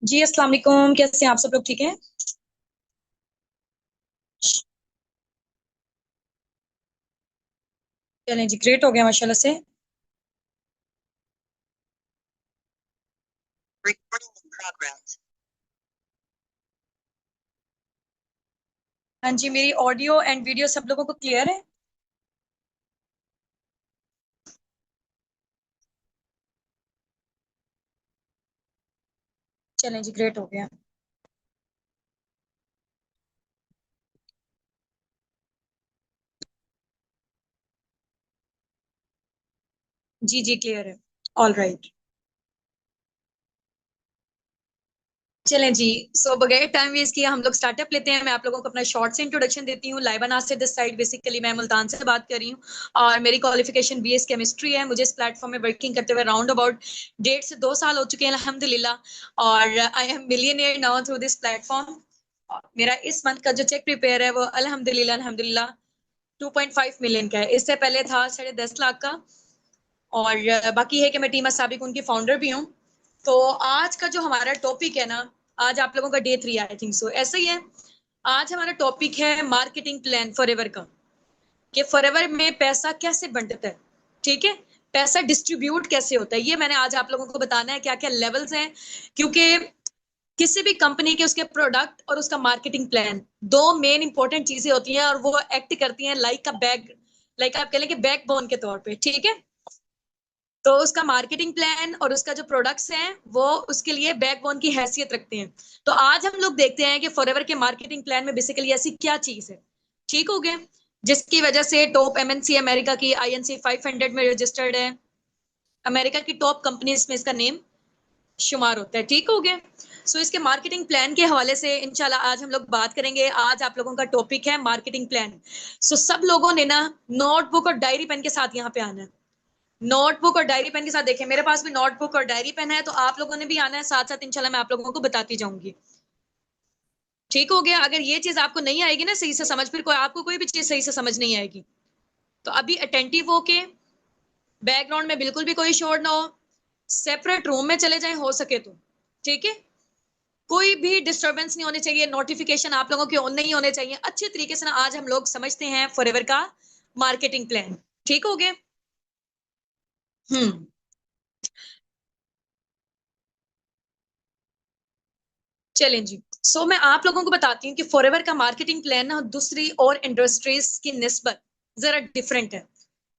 जी अस्सलाम वालेकुम। कैसे हैं आप सब लोग? ठीक हैं? चलें जी, ग्रेट हो गया माशाल्लाह से। हाँ जी, मेरी ऑडियो एंड वीडियो सब लोगों को क्लियर है? चलें जी, ग्रेट हो गया। जी जी, क्लियर है। All right. चलें जी। सो बगैर टाइम वेस्ट किए हम लोग स्टार्टअप लेते हैं। मैं आप लोगों को अपना शॉर्ट से इंट्रोडक्शन देती हूँ। लाइबा से दिस साइड, बेसिकली मैं मुल्तान से बात कर रही हूँ और मेरी क्वालिफिकेशन बीएस केमिस्ट्री है। मुझे इस प्लेटफॉर्म में वर्किंग करते हुए राउंड अबाउट 1.5 से 2 साल हो चुके हैं अल्हम्दुलिल्लाह। और I am millionaire now through this platform. मेरा इस मंथ का जो चेक प्रिपेयर है वो अल्हम्दुलिल्लाह अल्हम्दुलिल्लाह 2.5 मिलियन का है। इससे पहले था 10.5 लाख का। और बाकी है कि मैं टीम साबिक उनकी फाउंडर भी हूँ। तो आज का जो हमारा टॉपिक है ना, आज आप लोगों का डे 3 आई थिंक सो ऐसा ही है। आज हमारा टॉपिक है मार्केटिंग प्लान फॉरएवर का, कि फॉरएवर में पैसा कैसे बंटता है। ठीक है, पैसा डिस्ट्रीब्यूट कैसे होता है, ये मैंने आज आप लोगों को बताना है, क्या क्या लेवल्स हैं। क्योंकि किसी भी कंपनी के उसके प्रोडक्ट और उसका मार्केटिंग प्लान, दो मेन इंपॉर्टेंट चीजें होती हैं और वो एक्ट करती हैं लाइक का बैक, लाइक आप कह लें कि बैकबोन के तौर पे। ठीक है, तो उसका मार्केटिंग प्लान और उसका जो प्रोडक्ट्स हैं वो उसके लिए बैकबोन की हैसियत रखते हैं। तो आज हम लोग देखते हैं कि फॉरएवर के मार्केटिंग प्लान में बेसिकली ऐसी क्या चीज है। ठीक हो गया, जिसकी वजह से टॉप एमएनसी अमेरिका की आईएनसी 500 में रजिस्टर्ड है। अमेरिका की टॉप कंपनीज में इसका नेम शुमार होता है। ठीक हो गया। सो इसके मार्केटिंग प्लान के हवाले से इंशाल्लाह आज हम लोग बात करेंगे। आज आप लोगों का टॉपिक है मार्केटिंग प्लान। सो सब लोगों ने ना नोटबुक और डायरी पेन के साथ यहाँ पे आना है। नोटबुक और डायरी पेन के साथ, देखें मेरे पास भी नोटबुक और डायरी पेन है, तो आप लोगों ने भी आना है साथ साथ। इंशाल्लाह मैं आप लोगों को बताती जाऊंगी। ठीक हो गया। अगर ये चीज आपको नहीं आएगी ना सही से समझ, फिर कोई आपको कोई भी चीज सही से समझ नहीं आएगी, तो अभी अटेंटिव होके, बैकग्राउंड में बिल्कुल भी कोई शोर ना हो, सेपरेट रूम में चले जाएं हो सके तो। ठीक है, कोई भी डिस्टरबेंस नहीं होनी चाहिए, नोटिफिकेशन आप लोगों के ऑन नहीं होने चाहिए। अच्छे तरीके से ना आज हम लोग समझते हैं फॉरएवर का मार्केटिंग प्लान। ठीक हो गया। हम्म। चलें जी। मैं आप लोगों को बताती हूँ कि फॉरएवर का मार्केटिंग प्लान ना दूसरी और इंडस्ट्रीज की निस्बत जरा डिफरेंट है।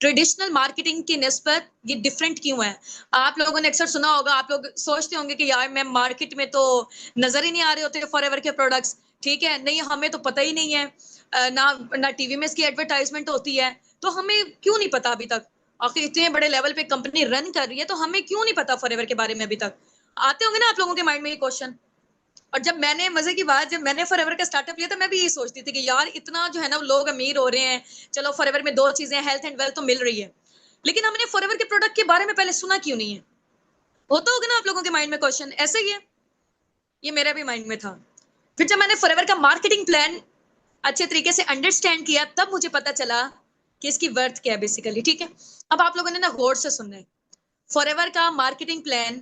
ट्रेडिशनल मार्केटिंग की निस्बत ये डिफरेंट क्यों है? आप लोगों ने अक्सर सुना होगा, आप लोग सोचते होंगे कि यार मैं मार्केट में तो नजर ही नहीं आ रहे होते फॉरएवर के प्रोडक्ट्स। ठीक है, नहीं हमें तो पता ही नहीं है। ना ना टीवी में इसकी एडवर्टाइजमेंट होती है, तो हमें क्यों नहीं पता अभी तक? आखिर इतने बड़े लेवल पे कंपनी रन कर रही है, तो हमें क्यों नहीं पता फॉरएवर के बारे में अभी तक? आते होंगे ना आप लोगों के माइंड में ये क्वेश्चन। और जब मैंने, मजे की बात, जब मैंने फॉरएवर का स्टार्टअप लिया था, मैं भी यही सोचती थी कि यार इतना जो है ना लोग अमीर हो रहे हैं, चलो फॉरएवर में दो चीजें, हेल्थ एंड वेल्थ तो मिल रही है, लेकिन हमने फॉरएवर के प्रोडक्ट के बारे में पहले सुना क्यों नहीं है? होता होगा ना आप लोगों के माइंड में क्वेश्चन, ऐसा ही है। ये मेरा भी माइंड में था। फिर जब मैंने फॉरएवर का मार्केटिंग प्लान अच्छे तरीके से अंडरस्टैंड किया, तब मुझे पता चला कि इसकी वर्थ क्या है बेसिकली। ठीक है, अब आप लोगों ने ना गौर से सुनना है। फॉरएवर का मार्केटिंग प्लान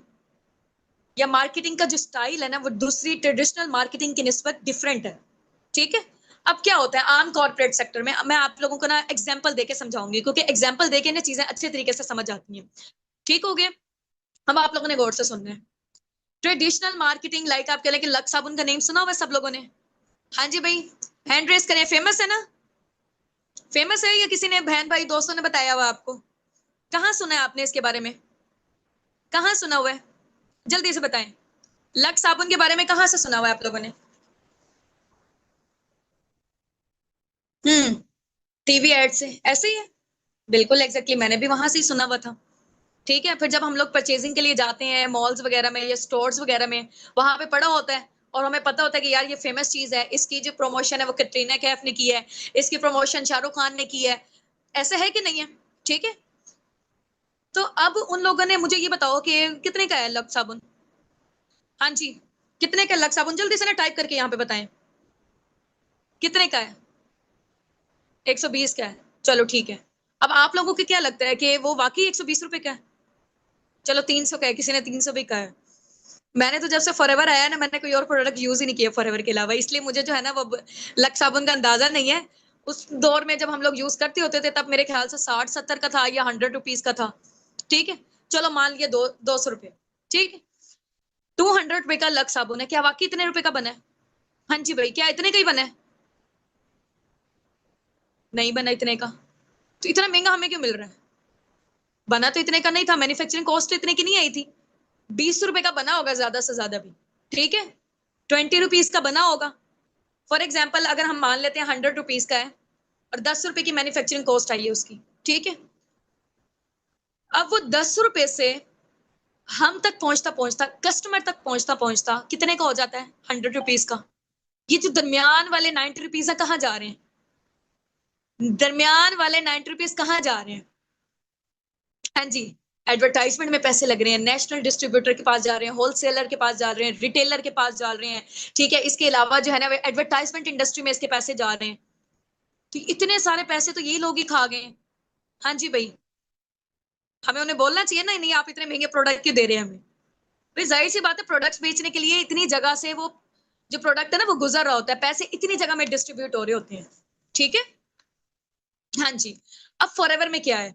या मार्केटिंग का जो स्टाइल है ना, वो दूसरी ट्रेडिशनल मार्केटिंग की निस्बत डिफरेंट है। ठीक है, अब क्या होता है आम कॉर्पोरेट सेक्टर में, मैं आप लोगों को ना एग्जांपल देके समझाऊंगी, क्योंकि एग्जांपल देके ना चीजें अच्छे तरीके से समझ आती हैं। ठीक हो गया। अब आप लोगों ने गौर से सुनना है। ट्रेडिशनल मार्केटिंग, लाइक आप कह लें कि लक्स साबुन का नेम सुना हुआ है सब लोगों ने? हाँ जी भाई, हैंड रेस करें। फेमस है ना? फेमस है या किसी ने बहन भाई दोस्तों ने बताया हुआ आपको? कहाँ सुना है आपने इसके बारे में? कहाँ सुना हुआ है? जल्दी से बताएं। लक्स साबुन के बारे में कहाँ से सुना हुआ है आप लोगों ने? हम्म, टीवी एड से, ऐसे ही है। बिल्कुल एग्जैक्टली, मैंने भी वहां से ही सुना हुआ था। ठीक है, फिर जब हम लोग परचेजिंग के लिए जाते हैं मॉल्स वगैरह में या स्टोर्स वगैरह में, वहां पे पड़ा होता है और हमें पता होता है कि यार ये फेमस चीज है, इसकी जो प्रमोशन है वो कैटरीना कैफ ने की है, इसकी प्रमोशन शाहरुख खान ने की है। ऐसा है कि नहीं है? ठीक है, तो अब उन लोगों ने मुझे ये बताओ कि कितने का है लक्स साबुन? हाँ जी, कितने का लक्स साबुन? जल्दी से ना टाइप करके यहाँ पे बताएं, कितने का है? 120 का है? चलो ठीक है। अब आप लोगों को क्या लगता है कि वो वाकई 120 रुपए का है? चलो 300 का है, किसी ने 300 भी कहा है। मैंने तो जब से फॉरएवर आया ना, मैंने कोई और प्रोडक्ट यूज ही नहीं किया फॉरएवर के अलावा, इसलिए मुझे जो है ना वो लक्स साबुन का अंदाजा नहीं है। उस दौर में जब हम लोग यूज करते होते थे तब मेरे ख्याल से 60-70 का था या 100 रुपीज का था। ठीक है, चलो मान लिया 200 रुपये। ठीक है, 200 रुपये का लक्स साबुन है, क्या वाकई इतने रुपए का बना है? हाँ जी भाई, क्या इतने का ही बना है? नहीं बना इतने का। तो इतना महंगा हमें क्यों मिल रहा है? बना तो इतने का नहीं था, मैन्युफैक्चरिंग कॉस्ट तो इतने की नहीं आई थी। 20 रुपए का बना होगा ज्यादा से ज्यादा भी। ठीक है, 20 रुपीज का बना होगा। फॉर एग्जाम्पल अगर हम मान लेते हैं 100 रुपीज का है और 10 रुपए की मैन्युफैक्चरिंग कॉस्ट आई है उसकी। ठीक है, अब वो 10 रुपए से हम तक पहुंचता पहुंचता, कस्टमर तक पहुंचता पहुंचता कितने का हो जाता है? 100 रुपीज का। ये जो दरमियान वाले 90 रुपीज है कहाँ जा रहे हैं? दरमियान वाले 90 रुपीज कहाँ जा रहे हैं? हाँ जी, एडवर्टाइजमेंट में पैसे लग रहे हैं, नेशनल डिस्ट्रीब्यूटर के पास जा रहे हैं, होलसेलर के पास जा रहे हैं, रिटेलर के पास जा रहे हैं। ठीक है, इसके अलावा जो है ना एडवर्टाइजमेंट इंडस्ट्री में इसके पैसे जा रहे हैं। तो इतने सारे पैसे तो ये लोग ही खा गए। हाँ जी भाई, हमें उन्हें बोलना चाहिए ना, नहीं आप इतने महंगे प्रोडक्ट क्यों दे रहे हैं हमें? भाई जाहिर सी बात है, प्रोडक्ट्स बेचने के लिए इतनी जगह से वो जो प्रोडक्ट है ना वो गुजर रहा होता है, पैसे इतनी जगह में डिस्ट्रीब्यूट हो रहे होते हैं। ठीक है, हाँ जी। अब फॉरएवर में क्या है?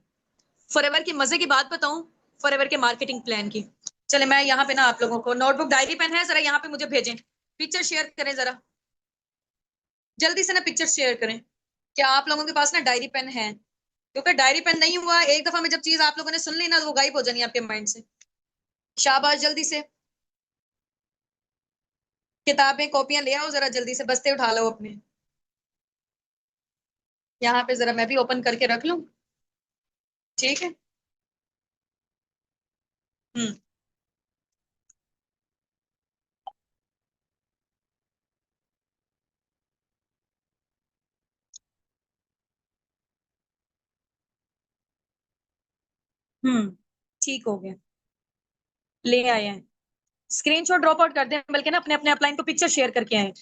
फॉरएवर की मजे की बात बताऊं, फॉरएवर के मार्केटिंग प्लान की। चले मैं यहाँ पे ना आप लोगों को, नोटबुक डायरी पेन है, जरा यहाँ पे मुझे भेजें, पिक्चर शेयर करें जरा, जल्दी से ना पिक्चर शेयर करें। क्या आप लोगों के पास ना डायरी पेन है? क्योंकि डायरी पेन नहीं हुआ, एक दफा में जब चीज आप लोगों ने सुन ली ना तो वो गायब हो जानी है आपके माइंड से। शाबाश, जल्दी से किताबें कॉपियां ले आओ, जरा जल्दी से बस्ते उठा लो अपने। यहाँ पे जरा मैं भी ओपन करके रख लूं। ठीक है। हम्म। हम्म। ठीक हो गया, ले आए हैं। स्क्रीनशॉट ड्रॉप आउट कर दें, बल्कि ना अपने अपने अपलाइन को पिक्चर शेयर करके आए,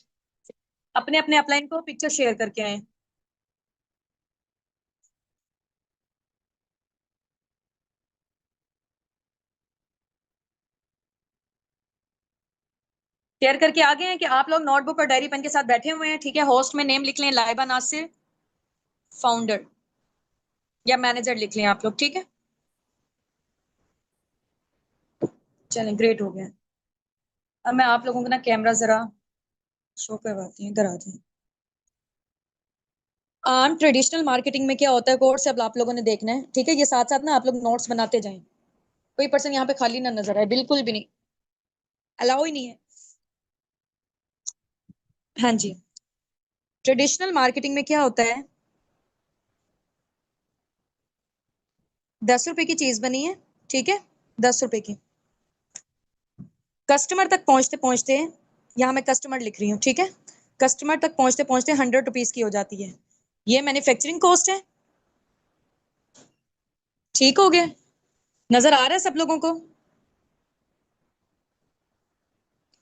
अपने अपने अपलाइन को पिक्चर शेयर करके आए। शेयर करके आ गए हैं कि आप लोग नोटबुक और डायरी पेन के साथ बैठे हुए हैं। ठीक है, होस्ट में नेम लिख लें लाइबा नासिर, फाउंडर या मैनेजर लिख लें आप लोग। ठीक है, चलें, ग्रेट हो गया। अब मैं आप लोगों को ना कैमरा जरा शो करवाती हूँ, इधर आ जाए। ट्रेडिशनल मार्केटिंग में क्या होता है, कोर्स अब आप लोगों ने देखना है। ठीक है, ये साथ साथ ना आप लोग नोट्स बनाते जाएं। कोई पर्सन यहाँ पे खाली ना नजर आए, बिल्कुल भी नहीं, अलाउ ही नहीं है। हाँ जी, ट्रेडिशनल मार्केटिंग में क्या होता है, 10 रुपए की चीज बनी है। ठीक है, 10 रुपए की, कस्टमर तक पहुंचते पहुंचते, यहाँ मैं कस्टमर लिख रही हूँ। ठीक है, कस्टमर तक पहुंचते पहुंचते 100 रुपीज की हो जाती है। ये मैन्युफैक्चरिंग कॉस्ट है। ठीक हो गया, नजर आ रहा है सब लोगों को?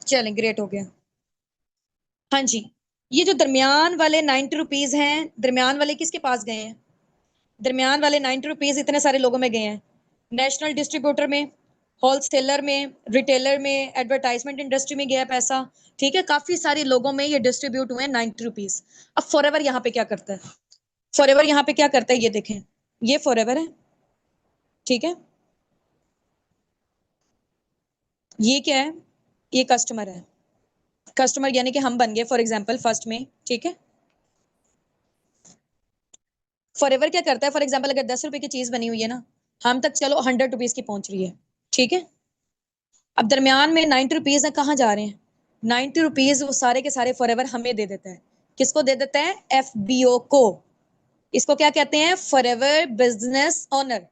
चलें, ग्रेट हो गया। हाँ जी, ये जो दरमियान वाले 90 रुपीज हैं, दरमियान वाले किसके पास गए हैं? दरमियान वाले 90 रुपीज इतने सारे लोगों में गए हैं, नेशनल डिस्ट्रीब्यूटर में, होलसेलर में, रिटेलर में, एडवर्टाइजमेंट इंडस्ट्री में गया पैसा। ठीक है, काफी सारे लोगों में ये डिस्ट्रीब्यूट हुए हैं 90 रुपीज। अब फॉरएवर यहाँ पे क्या करता है? फॉरएवर यहाँ पे क्या करता है, ये देखें, ये फॉरएवर है। ठीक है, ये क्या है? ये कस्टमर है। कस्टमर यानी कि हम बन गए फॉर एग्जाम्पल फर्स्ट में। ठीक है, फॉरएवर क्या करता है, फॉर एग्जाम्पल अगर 10 रुपए की चीज बनी हुई है ना, हम तक चलो 100 रुपीज की पहुंच रही है। ठीक है, अब दरमियान में 90 रुपीज है, कहाँ जा रहे हैं? 90 रुपीज वो सारे के सारे फॉरएवर हमें दे देता है। किसको दे देता है? एफबीओ को। इसको क्या कहते हैं? Forever business owner.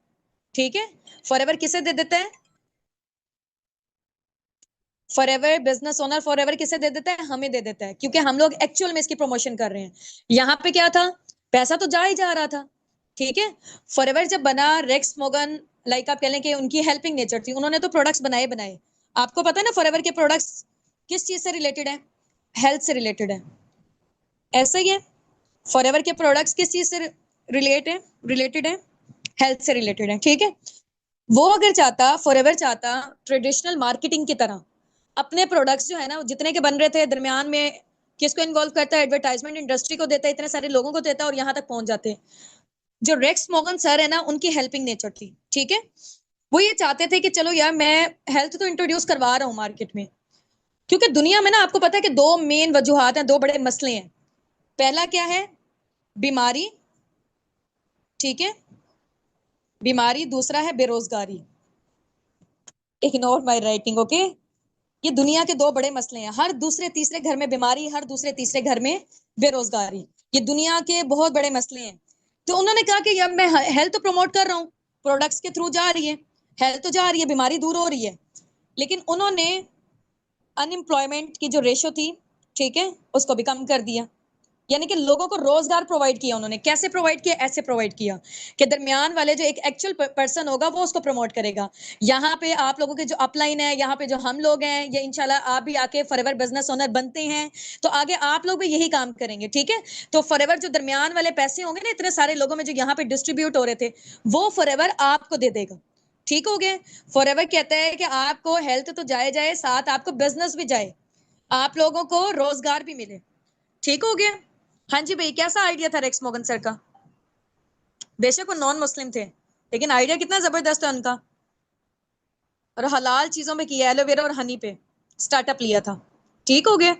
ठीक है, फॉरएवर किसे दे देता है? फॉरएवर बिजनेस ओनर फॉरएवर किसे दे देता है? हमें दे देता है, क्योंकि हम लोग एक्चुअल में इसकी प्रमोशन कर रहे हैं। यहाँ पे क्या था, पैसा तो जा ही जा रहा था। ठीक है, फॉरएवर जब बना, रेक्स मोगन, लाइक आप कह लें कि उनकी हेल्पिंग नेचर थी, उन्होंने तो प्रोडक्ट्स बनाए बनाए। आपको पता है ना फॉरएवर के प्रोडक्ट्स किस चीज से रिलेटेड है? हेल्थ से रिलेटेड है। ऐसा ही है, फॉरएवर के प्रोडक्ट्स किस चीज से रिलेटेड है? हेल्थ से रिलेटेड है। ठीक है, वो अगर चाहता, फॉरएवर चाहता ट्रेडिशनल मार्केटिंग की तरह अपने प्रोडक्ट्स जो है ना जितने के बन रहे थे दरमियान में किसको इन्वॉल्व करता है, एडवर्टाइजमेंट इंडस्ट्री को देता है, इतने सारे लोगों को देता है और यहाँ तक पहुंच जाते हैं। जो रेक्स मॉर्गन सर है ना उनकी हेल्पिंग नेचर थी, ठीक है। वो ये चाहते थे कि चलो यार मैं हेल्थ तो इंट्रोड्यूस करवा रहा हूँ मार्केट में, क्योंकि दुनिया में ना आपको पता है कि दो मेन वजूहात हैं, दो बड़े मसले हैं। पहला क्या है? बीमारी, ठीक है, बीमारी। दूसरा है बेरोजगारी। Ignore my writing, okay. ये दुनिया के दो बड़े मसले हैं, हर दूसरे तीसरे घर में बीमारी, हर दूसरे तीसरे घर में बेरोजगारी। ये दुनिया के बहुत बड़े मसले हैं। तो उन्होंने कहा कि यार मैं हेल्थ तो प्रमोट कर रहा हूँ, प्रोडक्ट्स के थ्रू जा रही है, हेल्थ तो जा रही है, बीमारी दूर हो रही है, लेकिन उन्होंने अनएम्प्लॉयमेंट की जो रेशो थी, ठीक है, उसको भी कम कर दिया। यानी कि लोगों को रोजगार प्रोवाइड किया उन्होंने। कैसे प्रोवाइड किया? ऐसे प्रोवाइड किया कि दरमियान वाले जो एक एक्चुअल पर्सन होगा वो उसको प्रमोट करेगा। यहाँ पे आप लोगों के जो अपलाइन है, यहाँ पे जो हम लोग हैं, ये इंशाल्लाह आप भी आके फॉरएवर बिजनेस ओनर बनते हैं तो आगे आप लोग भी यही काम करेंगे, ठीक है। तो फॉरएवर जो दरमियान वाले पैसे होंगे ना इतने सारे लोगों में जो यहाँ पे डिस्ट्रीब्यूट हो रहे थे, वो फॉरएवर आपको दे देगा, ठीक हो गया। फॉरएवर कहता है कि आपको हेल्थ तो जाए जाए, साथ आपको बिजनेस भी जाए, आप लोगों को रोजगार भी मिले, ठीक हो गया। हाँ जी भाई, कैसा आइडिया था रेक्स मॉर्गन सर का? बेशक वो नॉन मुस्लिम थे, लेकिन आइडिया कितना जबरदस्त है उनका। और हलाल चीजों में किया, एलोवेरा और हनी पे स्टार्टअप लिया था, ठीक हो गया।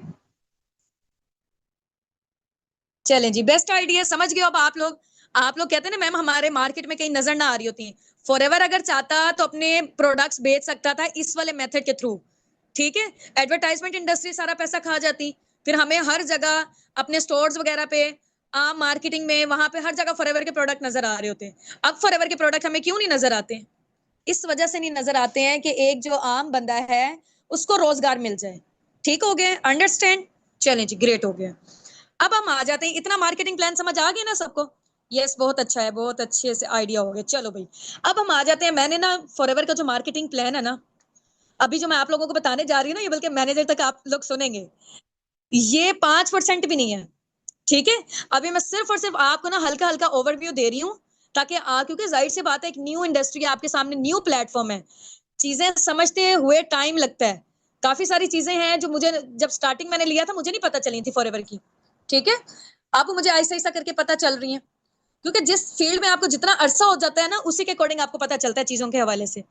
चलें जी, बेस्ट आइडिया, समझ गए अब आप लोग। आप लोग कहते हैं ना मैम हमारे मार्केट में कहीं नजर ना आ रही होती हैं, फॉरएवर अगर चाहता तो अपने प्रोडक्ट्स बेच सकता था इस वाले मेथड के थ्रू, ठीक है। एडवर्टाइजमेंट इंडस्ट्री सारा पैसा खा जाती, फिर हमें हर जगह अपने स्टोर्स वगैरह पे, आम मार्केटिंग में, वहां पे हर जगह फॉरएवर के प्रोडक्ट नजर आ रहे होते हैं। अब फॉरएवर के प्रोडक्ट हमें क्यों नहीं नजर आते? इस वजह से नहीं नजर आते हैं कि एक जो आम बंदा है उसको रोजगार मिल जाए, ठीक हो गया, अंडरस्टैंड। चलें जी, ग्रेट हो गया। अब हम आ जाते हैं, इतना मार्केटिंग प्लान समझ आ गया ना सबको? यस, बहुत अच्छा है, बहुत अच्छे से आइडिया हो गया। चलो भाई, अब हम आ जाते हैं, मैंने ना फॉरएवर का जो मार्केटिंग प्लान है ना, अभी जो मैं आप लोगों को बताने जा रही हूँ ना, ये बल्कि मैनेजर तक आप लोग सुनेंगे, ये 5% भी नहीं है, ठीक है। अभी मैं सिर्फ और सिर्फ आपको ना हल्का हल्का ओवरव्यू दे रही हूँ, ताकि क्योंकि जाहिर सी बात है एक न्यू इंडस्ट्री है आपके सामने, न्यू प्लेटफॉर्म है, चीजें समझते हुए टाइम लगता है। काफी सारी चीजें हैं जो मुझे जब स्टार्टिंग मैंने लिया था मुझे नहीं पता चली थी फॉरएवर की, ठीक है। अब मुझे ऐसा ऐसा करके पता चल रही है, क्योंकि जिस फील्ड में आपको जितना अरसा हो जाता है ना उसी के अकॉर्डिंग आपको पता चलता है चीजों के हवाले से।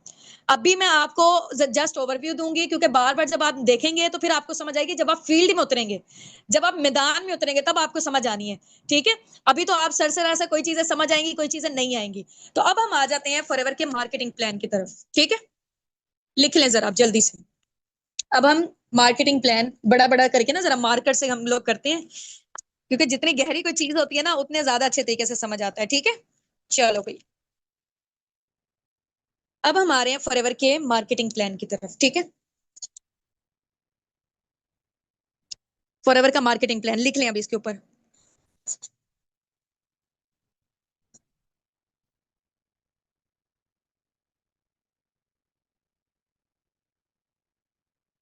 अभी मैं आपको जस्ट ओवरव्यू दूंगी, क्योंकि बार बार जब आप देखेंगे तो फिर आपको समझ आएगी, जब आप फील्ड में उतरेंगे, जब आप मैदान में उतरेंगे तब आपको समझ आनी है, ठीक है। अभी तो आप सरसरा से कोई चीजें समझ आएंगी, कोई चीजें नहीं आएंगी। तो अब हम आ जाते हैं फॉरएवर के मार्केटिंग प्लान की तरफ, ठीक है। लिख लें जरा आप जल्दी से। अब हम मार्केटिंग प्लान बड़ा बड़ा करके ना जरा मार्कर से हम लोग करते हैं, क्योंकि जितनी गहरी कोई चीज होती है ना उतने ज्यादा अच्छे तरीके से समझ आता है, ठीक है। चलो भाई, अब हम आ रहे हैं फॉरएवर के मार्केटिंग प्लान की तरफ, ठीक है। फॉरएवर का मार्केटिंग प्लान लिख लें अभी इसके ऊपर।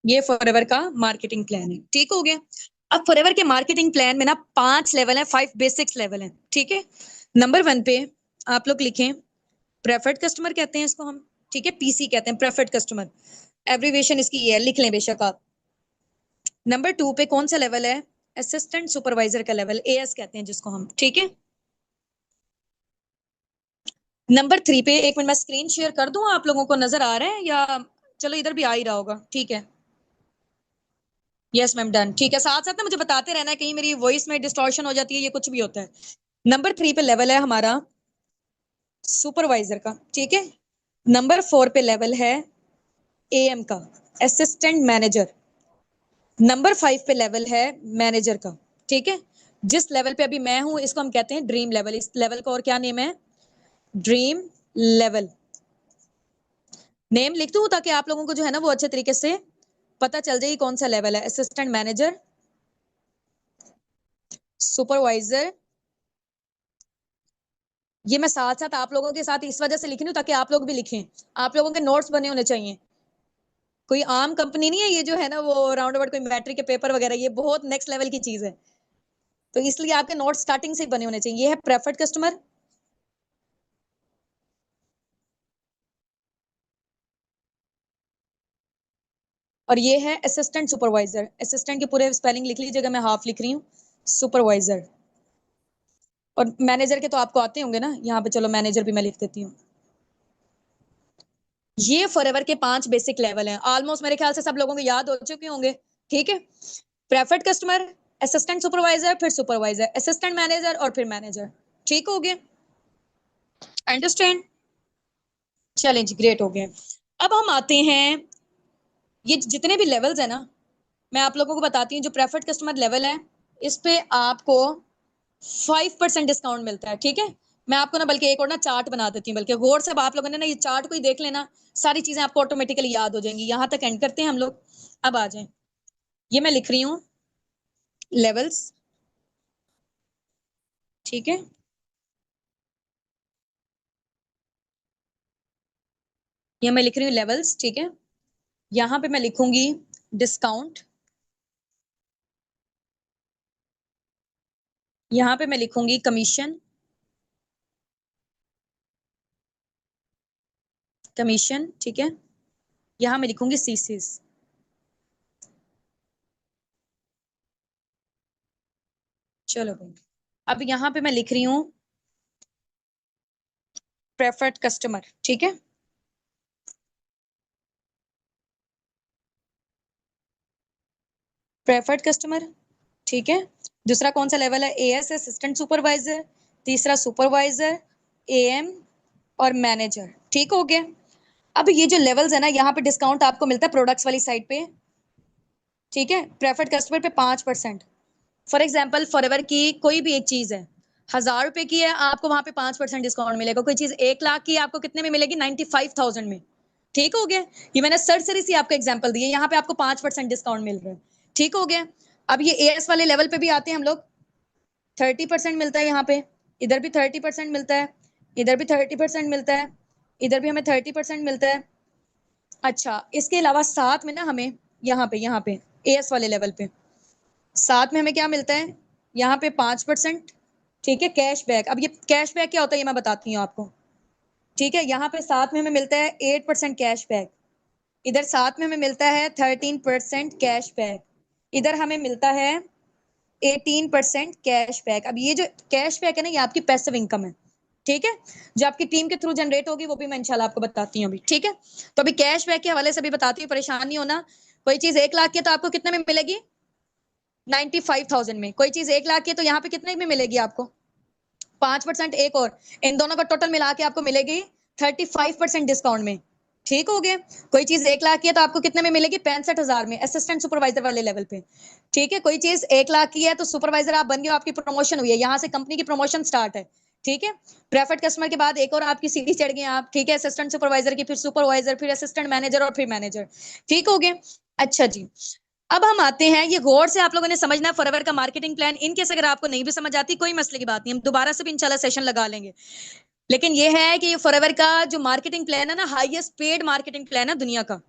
ये फॉरएवर का मार्केटिंग प्लान है, ठीक हो गया। अब फॉरएवर के मार्केटिंग प्लान में ना 5 लेवल है, 5 बेसिक्स लेवल है, ठीक है। नंबर 1 पे आप लोग लिखें, प्रेफर्ड कस्टमर कहते हैं इसको हम, ठीक है, पीसी कहते हैं, प्रेफर्ड कस्टमर। एब्रीविएशन इसकी ये है, लिख लें बेशक आप। नंबर 2 पे कौन सा लेवल है? असिस्टेंट सुपरवाइजर का लेवल, एएस कहते हैं जिसको हम, ठीक है। नंबर 3 पे, एक मिनट मैं स्क्रीन शेयर कर दूं, आप लोगों को नजर आ रहा है या? चलो इधर भी आ ही रहा होगा, ठीक है। यस मैम, डन, ठीक है। साथ साथ ना मुझे बताते रहना है, कहीं मेरी वॉइस में डिस्टॉर्शन हो जाती है, ये कुछ भी होता है। नंबर 3 पे लेवल है हमारा सुपरवाइजर का, ठीक है। नंबर 4 पे लेवल है एएम का, असिस्टेंट मैनेजर। नंबर 5 पे लेवल है मैनेजर का, ठीक है। जिस लेवल पे अभी मैं हूं इसको हम कहते हैं ड्रीम लेवल। इस लेवल का और क्या नेम है? Dream level. नेम लिख दूं ताकि आप लोगों को जो है ना वो अच्छे तरीके से पता चल जाए कौन सा लेवल है। Assistant manager, supervisor. ये मैं साथ साथ आप लोगों के साथ इस वजह से लिख रही हूँ ताकि आप लोग भी लिखें, आप लोगों के नोट्स बने होने चाहिए। कोई आम कंपनी नहीं है ये जो है ना वो राउंड अबाउट कोई मैट्रिक के पेपर वगैरह, ये बहुत नेक्स्ट लेवल की चीज है। तो इसलिए आपके नोट्स स्टार्टिंग से बने होने चाहिए। ये है प्रेफर्ड कस्टमर, और ये है असिस्टेंट सुपरवाइजर। असिस्टेंट के पूरे स्पेलिंग लिख लीजिएगा, मैं हाफ लिख रही हूँ, सुपरवाइजर। और मैनेजर के तो आपको आते होंगे ना, यहाँ पे चलो मैनेजर भी मैं लिख देती हूँ। ये फॉरएवर के 5 बेसिक लेवल हैं, ऑलमोस्ट मेरे ख्याल से सब लोगों को याद हो चुके होंगे। ठीक है, प्रेफर्ड कस्टमर, असिस्टेंट सुपरवाइजर, फिर सुपरवाइजर, असिस्टेंट मैनेजर और फिर मैनेजर। ठीक हो गया, अंडरस्टैंड? चलें जी, ग्रेट हो गया। अब हम आते हैं, ये जितने भी लेवल्स है ना, मैं आप लोगों को बताती हूँ। जो प्रेफर्ड कस्टमर लेवल है, इस पे आपको 5% डिस्काउंट मिलता है। ठीक है, मैं आपको ना बल्कि एक और ना चार्ट बना देती हूँ, बल्कि गौर से आप लोगों ने ना ये चार्ट को ही देख लेना, सारी चीजें आपको ऑटोमेटिकली याद हो जाएंगी। यहां तक एंड करते हैं हम लोग। अब आ जाए, ये मैं लिख रही हूँ लेवल्स। ठीक है, ये मैं लिख रही हूँ लेवल्स। ठीक है, यहां पे मैं लिखूंगी डिस्काउंट, यहां पे मैं लिखूंगी कमीशन, कमीशन। ठीक है, यहां मैं लिखूंगी सीसीस। चलो भाई, अब यहां पे मैं लिख रही हूँ प्रेफर्ड कस्टमर। ठीक है, प्रेफर्ड कस्टमर। ठीक है, दूसरा कौन सा लेवल है? As, assistant supervisor. तीसरा सुपरवाइजर, एएम और मैनेजर। ठीक हो गया। अब ये जो लेवल्स है ना, यहाँ पे डिस्काउंट आपको मिलता है प्रोडक्ट्स वाली साइड पे। ठीक है, प्रेफर्ड कस्टमर पे 5%। फॉर एग्जाम्पल फॉरएवर की कोई भी एक चीज है, 1000 रुपए की है, आपको वहां पे 5% डिस्काउंट मिलेगा। कोई चीज 1 लाख की है, आपको कितने में मिलेगी? 95,000 में। ठीक हो गया, ये मैंने सरसरी सी आपको एग्जांपल दी है, यहाँ पे आपको 5% डिस्काउंट मिल रहा है। ठीक हो गया। अब ये एएस वाले लेवल पे भी आते हैं हम लोग, 30% मिलता है यहाँ पे, इधर भी 30% मिलता है, इधर भी 30% मिलता है, इधर भी हमें 30% मिलता है। अच्छा, इसके अलावा साथ में ना हमें यहाँ पे एएस वाले लेवल पे साथ में हमें क्या मिलता है? यहाँ पे 5%। ठीक है, कैशबैक। अब ये कैशबैक क्या होता है ये मैं बताती हूँ आपको। ठीक है, यहाँ पे साथ में हमें मिलता है 8% कैशबैक, इधर साथ में हमें मिलता है 13% कैशबैक, इधर हमें मिलता है 18% कैशबैक। अब ये जो कैशबैक है ना, ये आपकी पैसिव इनकम है। ठीक है, जो आपकी टीम के थ्रू जनरेट होगी वो भी मैं इंशाल्लाह आपको बताती हूँ अभी। ठीक है, तो अभी कैशबैक के हवाले से भी बताती हूँ, परेशान नहीं होना। कोई चीज 1 लाख की है तो आपको कितने में मिलेगी? 95,000 में। कोई चीज 1 लाख की है तो यहाँ पे कितने में मिलेगी आपको? 5%। एक और, इन दोनों का टोटल मिला के आपको मिलेगी 35% डिस्काउंट में। ठीक हो गया। कोई चीज 1 लाख की है तो आपको कितने में मिलेगी? 65,000 में, असिस्टेंट सुपरवाइजर वाले लेवल पे। ठीक है, कोई चीज 1 लाख की है तो सुपरवाइजर आप बन गए, आपकी प्रमोशन हुई है, यहाँ से कंपनी की प्रमोशन स्टार्ट है। ठीक है, प्रेफर्ड कस्टमर के बाद एक और आपकी सीढ़ी चढ़ गए आप। ठीक है, असिस्टेंट सुपरवाइजर की, फिर सुपरवाइजर, फिर असिस्टेंट मैनेजर और फिर मैनेजर। ठीक हो गया। अच्छा जी, अब हम आते हैं, ये गौर से आप लोगों ने समझना है फॉरएवर का मार्केटिंग प्लान। इनकेस अगर आपको नहीं भी समझ आती, कोई मसले की बात नहीं, हम दोबारा से भी इंशाल्लाह सेशन लगा लेंगे। लेकिन ये है कि फॉरएवर का जो मार्केटिंग प्लान है ना, हाईएस्ट पेड मार्केटिंग प्लान है दुनिया का।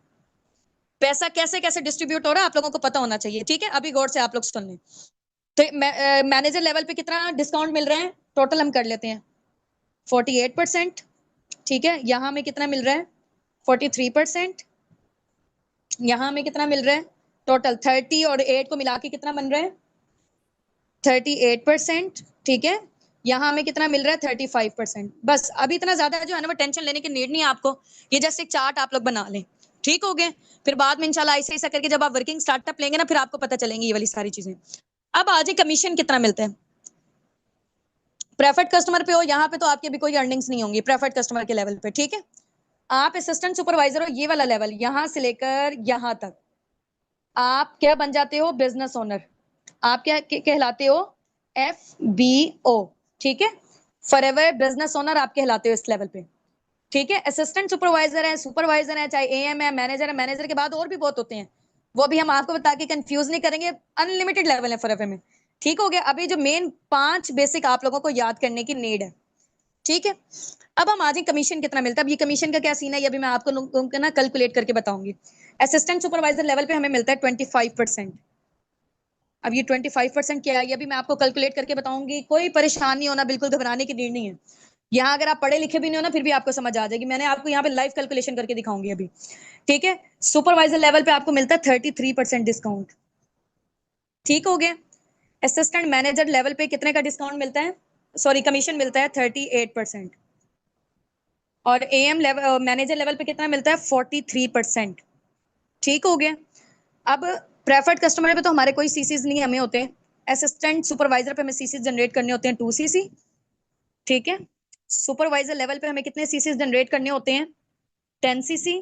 पैसा कैसे कैसे डिस्ट्रीब्यूट हो रहा है आप लोगों को पता होना चाहिए। ठीक है, अभी गौर से आप लोग सुन लें। तो मैनेजर लेवल पे कितना डिस्काउंट मिल रहा है? टोटल हम कर लेते हैं, 48%। ठीक है, यहाँ में कितना मिल रहा है? 43%। यहाँ में कितना मिल रहा है? टोटल 30 और 8 को मिला के कितना बन रहा है? 38%। ठीक है, यहाँ हमें कितना मिल रहा है? 35%। बस, अभी इतना ज्यादा जो है ना वो टेंशन लेने की नीड नहीं है आपको, ये जस्ट एक चार्ट आप लोग बना लें। ठीक हो गए, फिर बाद में इंशाल्लाह ऐसे ऐसा करके जब आप वर्किंग स्टार्टअप लेंगे ना, फिर आपको पता चलेंगी ये वाली सारी चीजें। अब आज कमीशन कितना मिलता है प्रेफर्ड कस्टमर पे हो? यहाँ पे तो आपकी अभी कोई अर्निंग्स नहीं होंगी प्रेफर्ड कस्टमर के लेवल पे। ठीक है, आप असिस्टेंट सुपरवाइजर हो, ये वाला लेवल यहाँ से लेकर यहाँ तक आप क्या बन जाते हो? Business owner. आप क्या कहलाते हो? FBO। ठीक है, फॉरएवर बिजनेस ओनर आप कहलाते हो इस लेवल पे। ठीक है, असिस्टेंट सुपरवाइजर है, सुपरवाइजर है, चाहे एएम है, मैनेजर है, मैनेजर के बाद और भी बहुत होते हैं, वो भी हम आपको बता के कंफ्यूज नहीं करेंगे। अनलिमिटेड लेवल है फॉरएवर में। ठीक हो गया, अभी जो मेन 5 बेसिक आप लोगों को याद करने की नीड है। ठीक है, अब हम आज कमीशन कितना मिलता है। अब ये कमीशन का क्या सीन है, ये भी मैं आपको ना कैलकुलेट करके बताऊंगी। असिस्टेंट सुपरवाइजर लेवल पे हमें मिलता है 25%। अब ये 25% क्या है, ये भी मैं आपको कैलकुलेट करके बताऊंगी, कोई परेशान नहीं होना, बिल्कुल घबराने की नीड नहीं है। यहाँ अगर आप पढ़े लिखे भी नहीं हो ना, फिर भी आपको समझ आ जाएगी। मैंने आपको यहाँ पे लाइव कैलकुलेशन करके दिखाऊंगी अभी, ठीक है। सुपरवाइजर लेवल पे आपको मिलता है 33% डिस्काउंट, ठीक हो गया। असिस्टेंट मैनेजर लेवल पे कितने का डिस्काउंट मिलता है, सॉरी कमीशन मिलता है 38%। और एएम लेवल मैनेजर लेवल पे कितना मिलता है 43%, ठीक हो गया। अब प्रेफर्ड कस्टमर पे तो हमारे कोई सीसीज नहीं हमें होते, असिस्टेंट सुपरवाइजर पे हमें सीसीज जनरेट करने होते हैं 2 सीसी, ठीक है। सुपरवाइजर लेवल पे हमें कितने सीसीज जनरेट करने होते हैं 10 सीसी।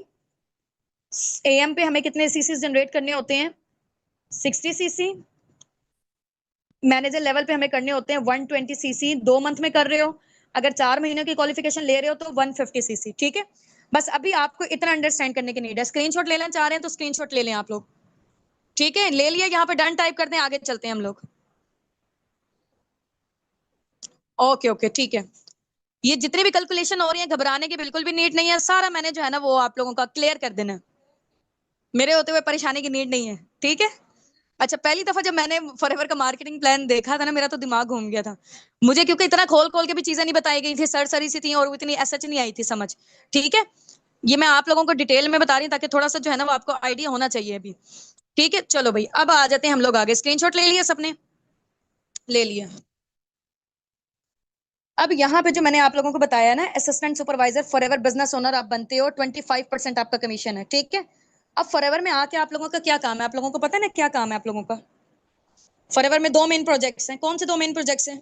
एएम पे हमें कितने सीसीज जनरेट करने होते हैं 60 सीसी। मैनेजर लेवल पे हमें करने होते हैं 120 सीसी। 2 मंथ में कर रहे हो, अगर 4 महीनों की क्वालिफिकेशन ले रहे हो तो 150 सीसी, ठीक है। बस अभी आपको इतना अंडरस्टैंड करने की नीड है। स्क्रीनशॉट ले लेना चाह रहे हैं तो स्क्रीनशॉट ले लें आप लोग, ठीक है। ले लिया, यहाँ पे डन टाइप करते हैं, आगे चलते हैं हम लोग। ओके ओके ठीक है। ये जितनी भी कैलकुलेशन हो रही है घबराने की बिल्कुल भी नीड नहीं है, सारा मैंने जो है ना वो आप लोगों का क्लियर कर देना है, मेरे होते हुए परेशानी की नीड नहीं है, ठीक है। अच्छा, पहली दफा जब मैंने फॉरएवर का मार्केटिंग प्लान देखा था ना, मेरा तो दिमाग घूम गया था मुझे, क्योंकि इतना खोल खोल के भी चीजें नहीं बताई गई थी, सर सी थी और इतनी एसएच नहीं आई थी समझ, ठीक है। ये मैं आप लोगों को डिटेल में बता रही हूँ ताकि थोड़ा सा जो है ना वो आपको आइडिया होना चाहिए अभी, ठीक है। चलो भाई अब आ जाते हैं हम लोग आगे। स्क्रीनशॉट ले लिया सबने, ले लिया। अब यहाँ पे जो मैंने आप लोगों को बताया ना, assistant supervisor forever business owner आप बनते हो, 25% आपका कमीशन है, ठीक है। अब फॉरएवर में आके आप लोगों का क्या काम है, आप लोगों को पता है ना क्या काम है आप लोगों का। फॉरएवर में 2 मेन प्रोजेक्ट्स हैं, कौन से 2 मेन प्रोजेक्ट्स हैं,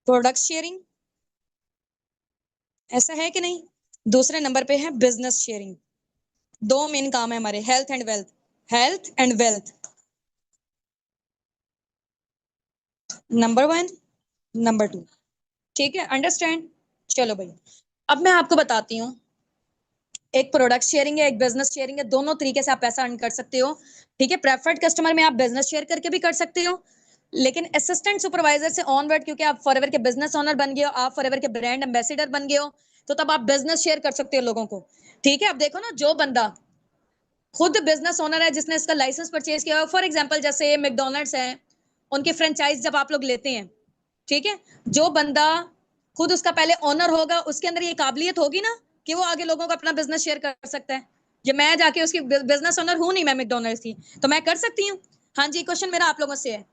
प्रोडक्ट शेयरिंग, ऐसा है कि नहीं। दूसरे नंबर पे है बिजनेस शेयरिंग। 2 मेन काम है हमारे, health and wealth, health and wealth, number 1, number 2, ठीक है, अंडरस्टैंड। चलो भाई अब मैं आपको बताती हूँ, एक प्रोडक्ट शेयरिंग है, एक बिजनेस शेयरिंग है, दोनों तरीके से आप पैसा अर्न कर सकते हो, ठीक है। प्रेफर्ड कस्टमर में आप बिजनेस शेयर करके भी कर सकते हो, लेकिन असिस्टेंट सुपरवाइजर से ऑनवर्ड, क्योंकि आप फॉरएवर के बिजनेस ओनर बन गए हो, आप फॉरएवर के ब्रांड एम्बेसडर बन गए हो, तो तब आप बिजनेस शेयर कर सकते हो लोगों को, ठीक है। अब देखो ना, जो बंदा खुद बिजनेस ओनर है, जिसने इसका लाइसेंस परचेज किया, फॉर एग्जाम्पल जैसे मैकडोनल्ड्स है, उनके फ्रेंचाइज जब आप लोग लेते हैं, ठीक है, जो बंदा खुद उसका पहले ओनर होगा, उसके अंदर ये काबिलियत होगी ना कि वो आगे लोगों को अपना बिजनेस शेयर कर सकता है। ये मैं जाके उसकी बिजनेस ओनर हूं नहीं, मैं मैकडोनल्ड्स की, तो मैं कर सकती हूँ। हाँ जी, क्वेश्चन मेरा आप लोगों से है।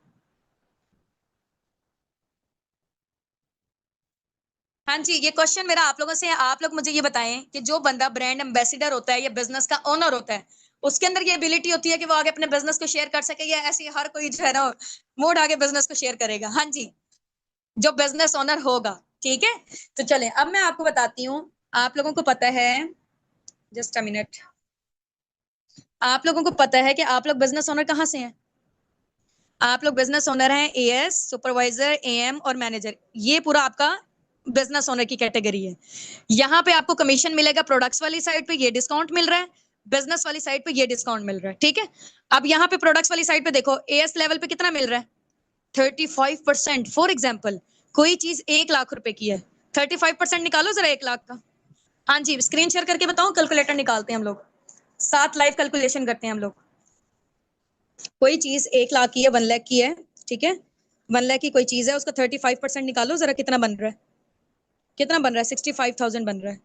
हाँ जी, ये क्वेश्चन मेरा आप लोगों से है। आप लोग मुझे ये बताएं कि जो बंदा ब्रांड एम्बेसडर होता है या बिजनेस का ओनर होता है, उसके अंदर ये एबिलिटी होती है कि वो आगे अपने बिजनेस को शेयर कर सके, या ऐसे हर कोई जो है ना मूड आगे बिजनेस को शेयर करेगा। हाँ जी, जो बिजनेस ओनर होगा, ठीक है। तो चले अब मैं आपको बताती हूँ, आप लोगों को पता है, जस्ट अ मिनट, आप लोगों को पता है कि आप लोग बिजनेस ओनर कहाँ से हैं, आप लोग बिजनेस ओनर हैं एएस, सुपरवाइजर, एएम और मैनेजर, ये पूरा आपका बिजनेस ओनर की कैटेगरी है। यहाँ पे आपको कमीशन मिलेगा, प्रोडक्ट्स वाली साइड पे ये डिस्काउंट मिल रहा है, बिजनेस वाली साइड पे ये डिस्काउंट मिल रहा है, ठीक है। अब यहाँ पे प्रोडक्ट्स वाली साइड पे देखो, एएस लेवल पे कितना मिल रहा है 35%। फॉर एग्जाम्पल कोई चीज 1 लाख रुपए की है, 35% निकालो जरा 1 लाख का। हाँ जी, स्क्रीन शेयर करके बताओ, कैलकुलेटर निकालते हैं हम लोग, साथ लाइव कैलकुलेशन करते हैं हम लोग। कोई चीज 1 लाख की है, 1 लाख की है, ठीक है, 1 लाख की कोई चीज है, उसका 35% निकालो जरा, कितना बन रहा है, कितना बन रहा है 65,000 बन रहा है,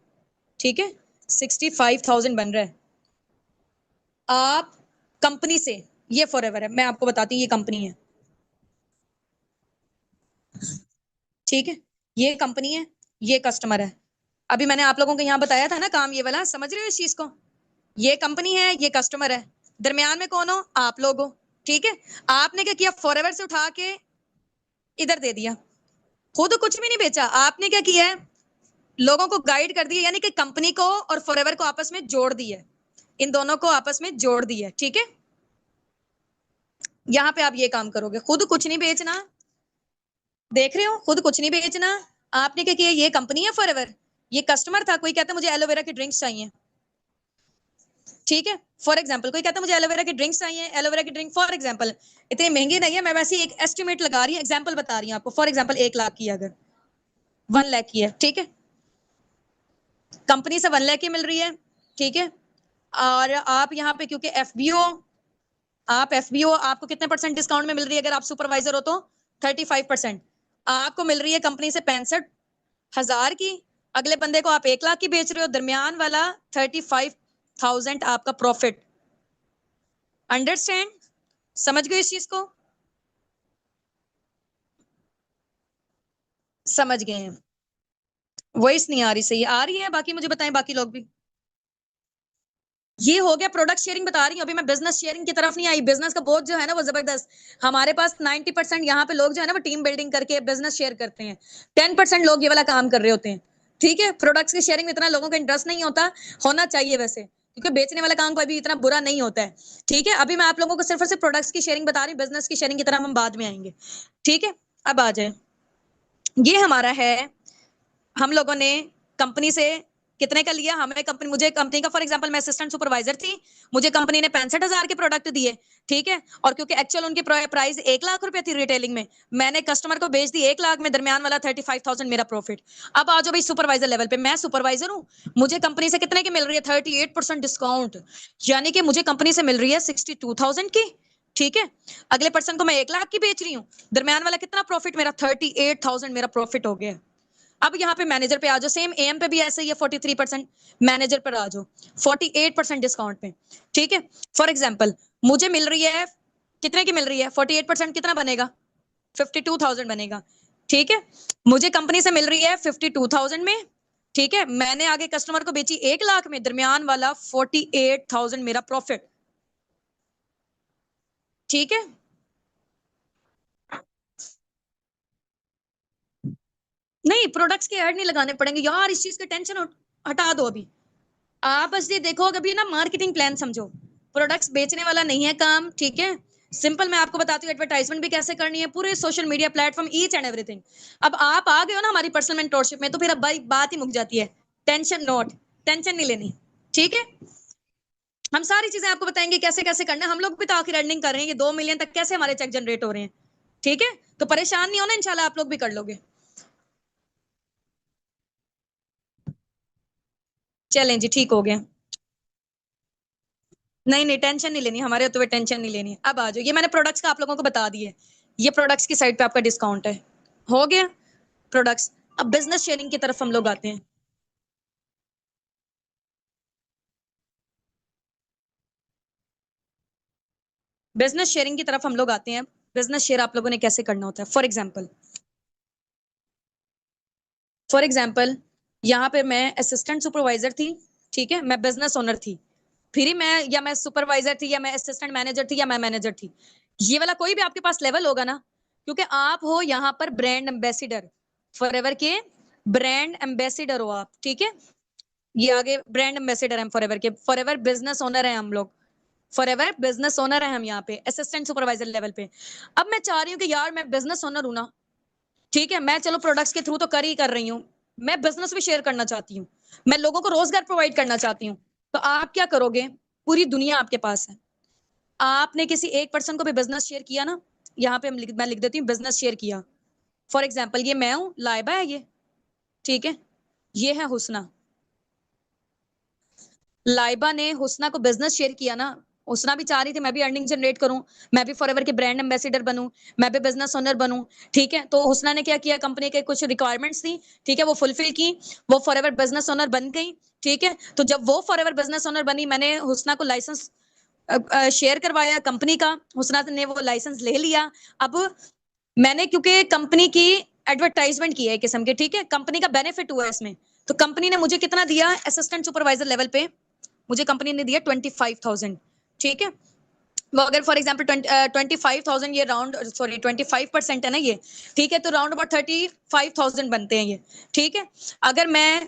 ठीक है, 65,000 बन रहा है। आप कंपनी से, ये फॉरएवर है, मैं आपको बताती हूँ ये कंपनी है, ठीक है, ये कंपनी है, ये कस्टमर है। अभी मैंने आप लोगों को यहाँ बताया था ना काम ये वाला, समझ रहे हो इस चीज को, ये कंपनी है, ये कस्टमर है, दरमियान में कौन हो, आप लोग हो, ठीक है। आपने क्या किया, फॉरएवर से उठा के इधर दे दिया, खुद कुछ भी नहीं बेचा, आपने क्या किया है, लोगों को गाइड कर दिया, यानी कि कंपनी को और फॉरएवर को आपस में जोड़ दिया, इन दोनों को आपस में जोड़ दिया, ठीक है। यहाँ पे आप ये काम करोगे, खुद कुछ नहीं बेचना, देख रहे हो, खुद कुछ नहीं बेचना, आपने क्या किया, ये कंपनी है फॉरएवर, ये कस्टमर था, कोई कहता मुझे एलोवेरा की ड्रिंक्स चाहिए, ठीक है। फॉर एग्जाम्पल कोई कहता मुझे एलोवेरा की ड्रिंक्स चाहिए, एलोवेरा की ड्रिंक फॉर एग्जाम्पल इतनी महंगी नहीं है, मैं वैसे एक एस्टिमेट लगा रही हूँ, एग्जाम्पल बता रही हूँ आपको, फॉर एग्जाम्पल 1 लाख की, अगर 1 लाख की है, ठीक है, कंपनी से 1 लाख की मिल रही है, ठीक है। और आप यहाँ पे क्योंकि एफबीओ, आप एफबीओ, आपको कितने परसेंट डिस्काउंट में मिल रही है, अगर आप सुपरवाइजर हो तो 35%। आपको मिल रही है कंपनी से 65,000 की, अगले बंदे को आप 1 लाख की बेच रहे हो, दरमियान वाला 35,000 आपका प्रॉफिट। अंडरस्टैंड? समझ गए इस चीज को? समझ गए हैं? वॉइस नहीं आ रही, सही आ रही है? बाकी मुझे बताएं, बाकी लोग भी। ये हो गया प्रोडक्ट शेयरिंग बता रही हूँ, अभी मैं बिजनेस शेयरिंग की तरफ नहीं आई। बिजनेस का बोझ जो है ना वो जबरदस्त। हमारे पास 90% यहाँ पे लोग जो है ना वो टीम बिल्डिंग करके बिजनेस शेयर करते हैं। 10% लोग ये वाला काम कर रहे होते हैं। ठीक है, प्रोडक्ट्स की शेयरिंग में इतना लोगों का इंटरेस्ट नहीं होता, होना चाहिए वैसे, क्योंकि बेचने वाला काम कोई भी इतना बुरा नहीं होता है। ठीक है, अभी मैं आप लोगों को सिर्फ और सिर्फ प्रोडक्ट्स की शेयरिंग बता रही हूँ, बिजनेस की शेयरिंग की तरफ हम बाद में आएंगे। ठीक है, अब आ जाए। ये हमारा है, हम लोगों ने कंपनी से कितने का लिया? हमें कंपनी, मुझे कंपनी का, फॉर एग्जांपल मैं असिस्टेंट सुपरवाइजर थी, मुझे कंपनी ने 65,000 के प्रोडक्ट दिए। ठीक है, और क्योंकि एक्चुअल उनकी प्राइस 1 लाख रुपए थी रिटेलिंग में, मैंने कस्टमर को बेच दी 1 लाख में, दरमियान वाला 35,000 मेरा प्रॉफिट। अब आ जाओ भाई सुपरवाइजर लेवल पे, मैं सुपरवाइजर हूँ, मुझे कंपनी से कितने की मिल रही है? 38% डिस्काउंट, यानी कि मुझे कंपनी से मिल रही है 62,000 की। ठीक है, अगले पर्सन को मैं 1 लाख की बेच रही हूँ, दरमियान वाला कितना प्रॉफिट मेरा? 38,000 मेरा प्रॉफिट हो गया। अब यहाँ पे मैनेजर पे आ जाओ, सेम एम पे भी ऐसे ही है 43%। मैनेजर पर आ जाओ 48% डिस्काउंट पे। ठीक है, फॉर एग्जाम्पल मुझे मिल रही है, कितने की मिल रही है? 48% कितना बनेगा? 52,000 बनेगा। ठीक है, मुझे कंपनी से मिल रही है 52,000 में। ठीक है, मैंने आगे कस्टमर को बेची 1 लाख में, दरमियान वाला 48,000 मेरा प्रॉफिट। ठीक है, नहीं प्रोडक्ट्स के ऐड नहीं लगाने पड़ेंगे यार, इस चीज का टेंशन हटा दो अभी। आप बस ये देखो, अभी ना मार्केटिंग प्लान समझो, प्रोडक्ट्स बेचने वाला नहीं है काम। ठीक है, सिंपल मैं आपको बताती हूँ एडवर्टाइजमेंट भी कैसे करनी है, पूरे social media platform, each and everything. अब आप आ गए हो ना हमारी पर्सनल मेंटोरशिप में, तो फिर अब भाई बात ही मुक जाती है। टेंशन नोट, टेंशन नहीं लेनी। ठीक है, हम सारी चीजें आपको बताएंगे कैसे कैसे करना है। हम लोग भी तो आखिर अर्निंग कर रहे हैं, ये 2 मिलियन तक कैसे हमारे चेक जनरेट हो रहे हैं। ठीक है, तो परेशान नहीं होना, इंशाल्लाह आप लोग भी कर लोगे। चलें जी, ठीक हो गया। नहीं नहीं, टेंशन नहीं लेनी, हमारे होते हुए टेंशन नहीं लेनी। अब आ जाओ, ये मैंने प्रोडक्ट्स का आप लोगों को बता दिए, ये प्रोडक्ट्स की साइड पे आपका डिस्काउंट है। हो गया प्रोडक्ट्स। अब बिजनेस शेयरिंग की तरफ हम लोग आते हैं। बिजनेस शेयरिंग की तरफ हम लोग आते हैं। बिजनेस शेयर आप लोगों ने कैसे करना होता है? फॉर एग्जाम्पल यहाँ पे मैं असिस्टेंट सुपरवाइजर थी। ठीक है, मैं बिजनेस ओनर थी, फिर मैं, या मैं सुपरवाइजर थी, या मैं असिस्टेंट मैनेजर थी, या मैं मैनेजर थी। ये वाला कोई भी आपके पास लेवल होगा ना, क्योंकि आप हो यहाँ पर ब्रांड एम्बेसिडर, फॉरएवर के ब्रांड एम्बेसिडर हो आप। ठीक है, ये आगे ब्रांड एम्बेसिडर हैं फॉरएवर के, फॉरएवर बिजनेस ओनर हैं हम लोग, फॉरएवर बिजनेस ओनर है हम यहाँ पे असिस्टेंट सुपरवाइजर लेवल पे। अब मैं चाह रही हूँ कि यार मैं बिजनेस ओनर हूं ना, ठीक है, मैं चलो प्रोडक्ट्स के थ्रू तो कर ही कर रही हूँ, मैं बिजनेस भी शेयर करना चाहती हूँ, मैं लोगों को रोजगार प्रोवाइड करना चाहती हूँ। तो आप क्या करोगे? पूरी दुनिया आपके पास है, आपने किसी एक पर्सन को भी बिजनेस शेयर किया ना, यहाँ पे मैं लिख देती हूँ बिजनेस शेयर किया। फॉर एग्जाम्पल ये मैं हूँ, लाइबा है ये। ठीक है, ये है हुसना। लाइबा ने हुसना को बिजनेस शेयर किया ना, हुसना भी चाह रही थी मैं भी अर्निंग जनरेट करूं, मैं भी फॉरएवर के ब्रांड एम्बेसिडर बनूं, मैं भी बिजनेस ओनर बनूं। ठीक है, तो हुसना ने क्या किया, कंपनी के कुछ रिक्वायरमेंट्स थी, ठीक है, वो फुलफिल की, वो फॉरएवर बिजनेस ओनर बन गई। ठीक है, तो जब वो फॉरएवर बिजनेस ओनर बनी, मैंने हुसना को लाइसेंस शेयर करवाया कंपनी का, हुसना ने वो लाइसेंस ले लिया। अब मैंने क्योंकि कंपनी की एडवर्टाइजमेंट की है एक किस्म की, ठीक है, कंपनी का बेनिफिट हुआ है इसमें, तो कंपनी ने मुझे कितना दिया? असिस्टेंट सुपरवाइजर लेवल पे मुझे कंपनी ने दिया 25,000। ठीक है, वो अगर फॉर एग्जाम्पल 25,000, ये राउंड, सॉरी 25% है ना ये। ठीक है, तो राउंड अबाउट 35,000 बनते हैं ये। ठीक है, अगर मैं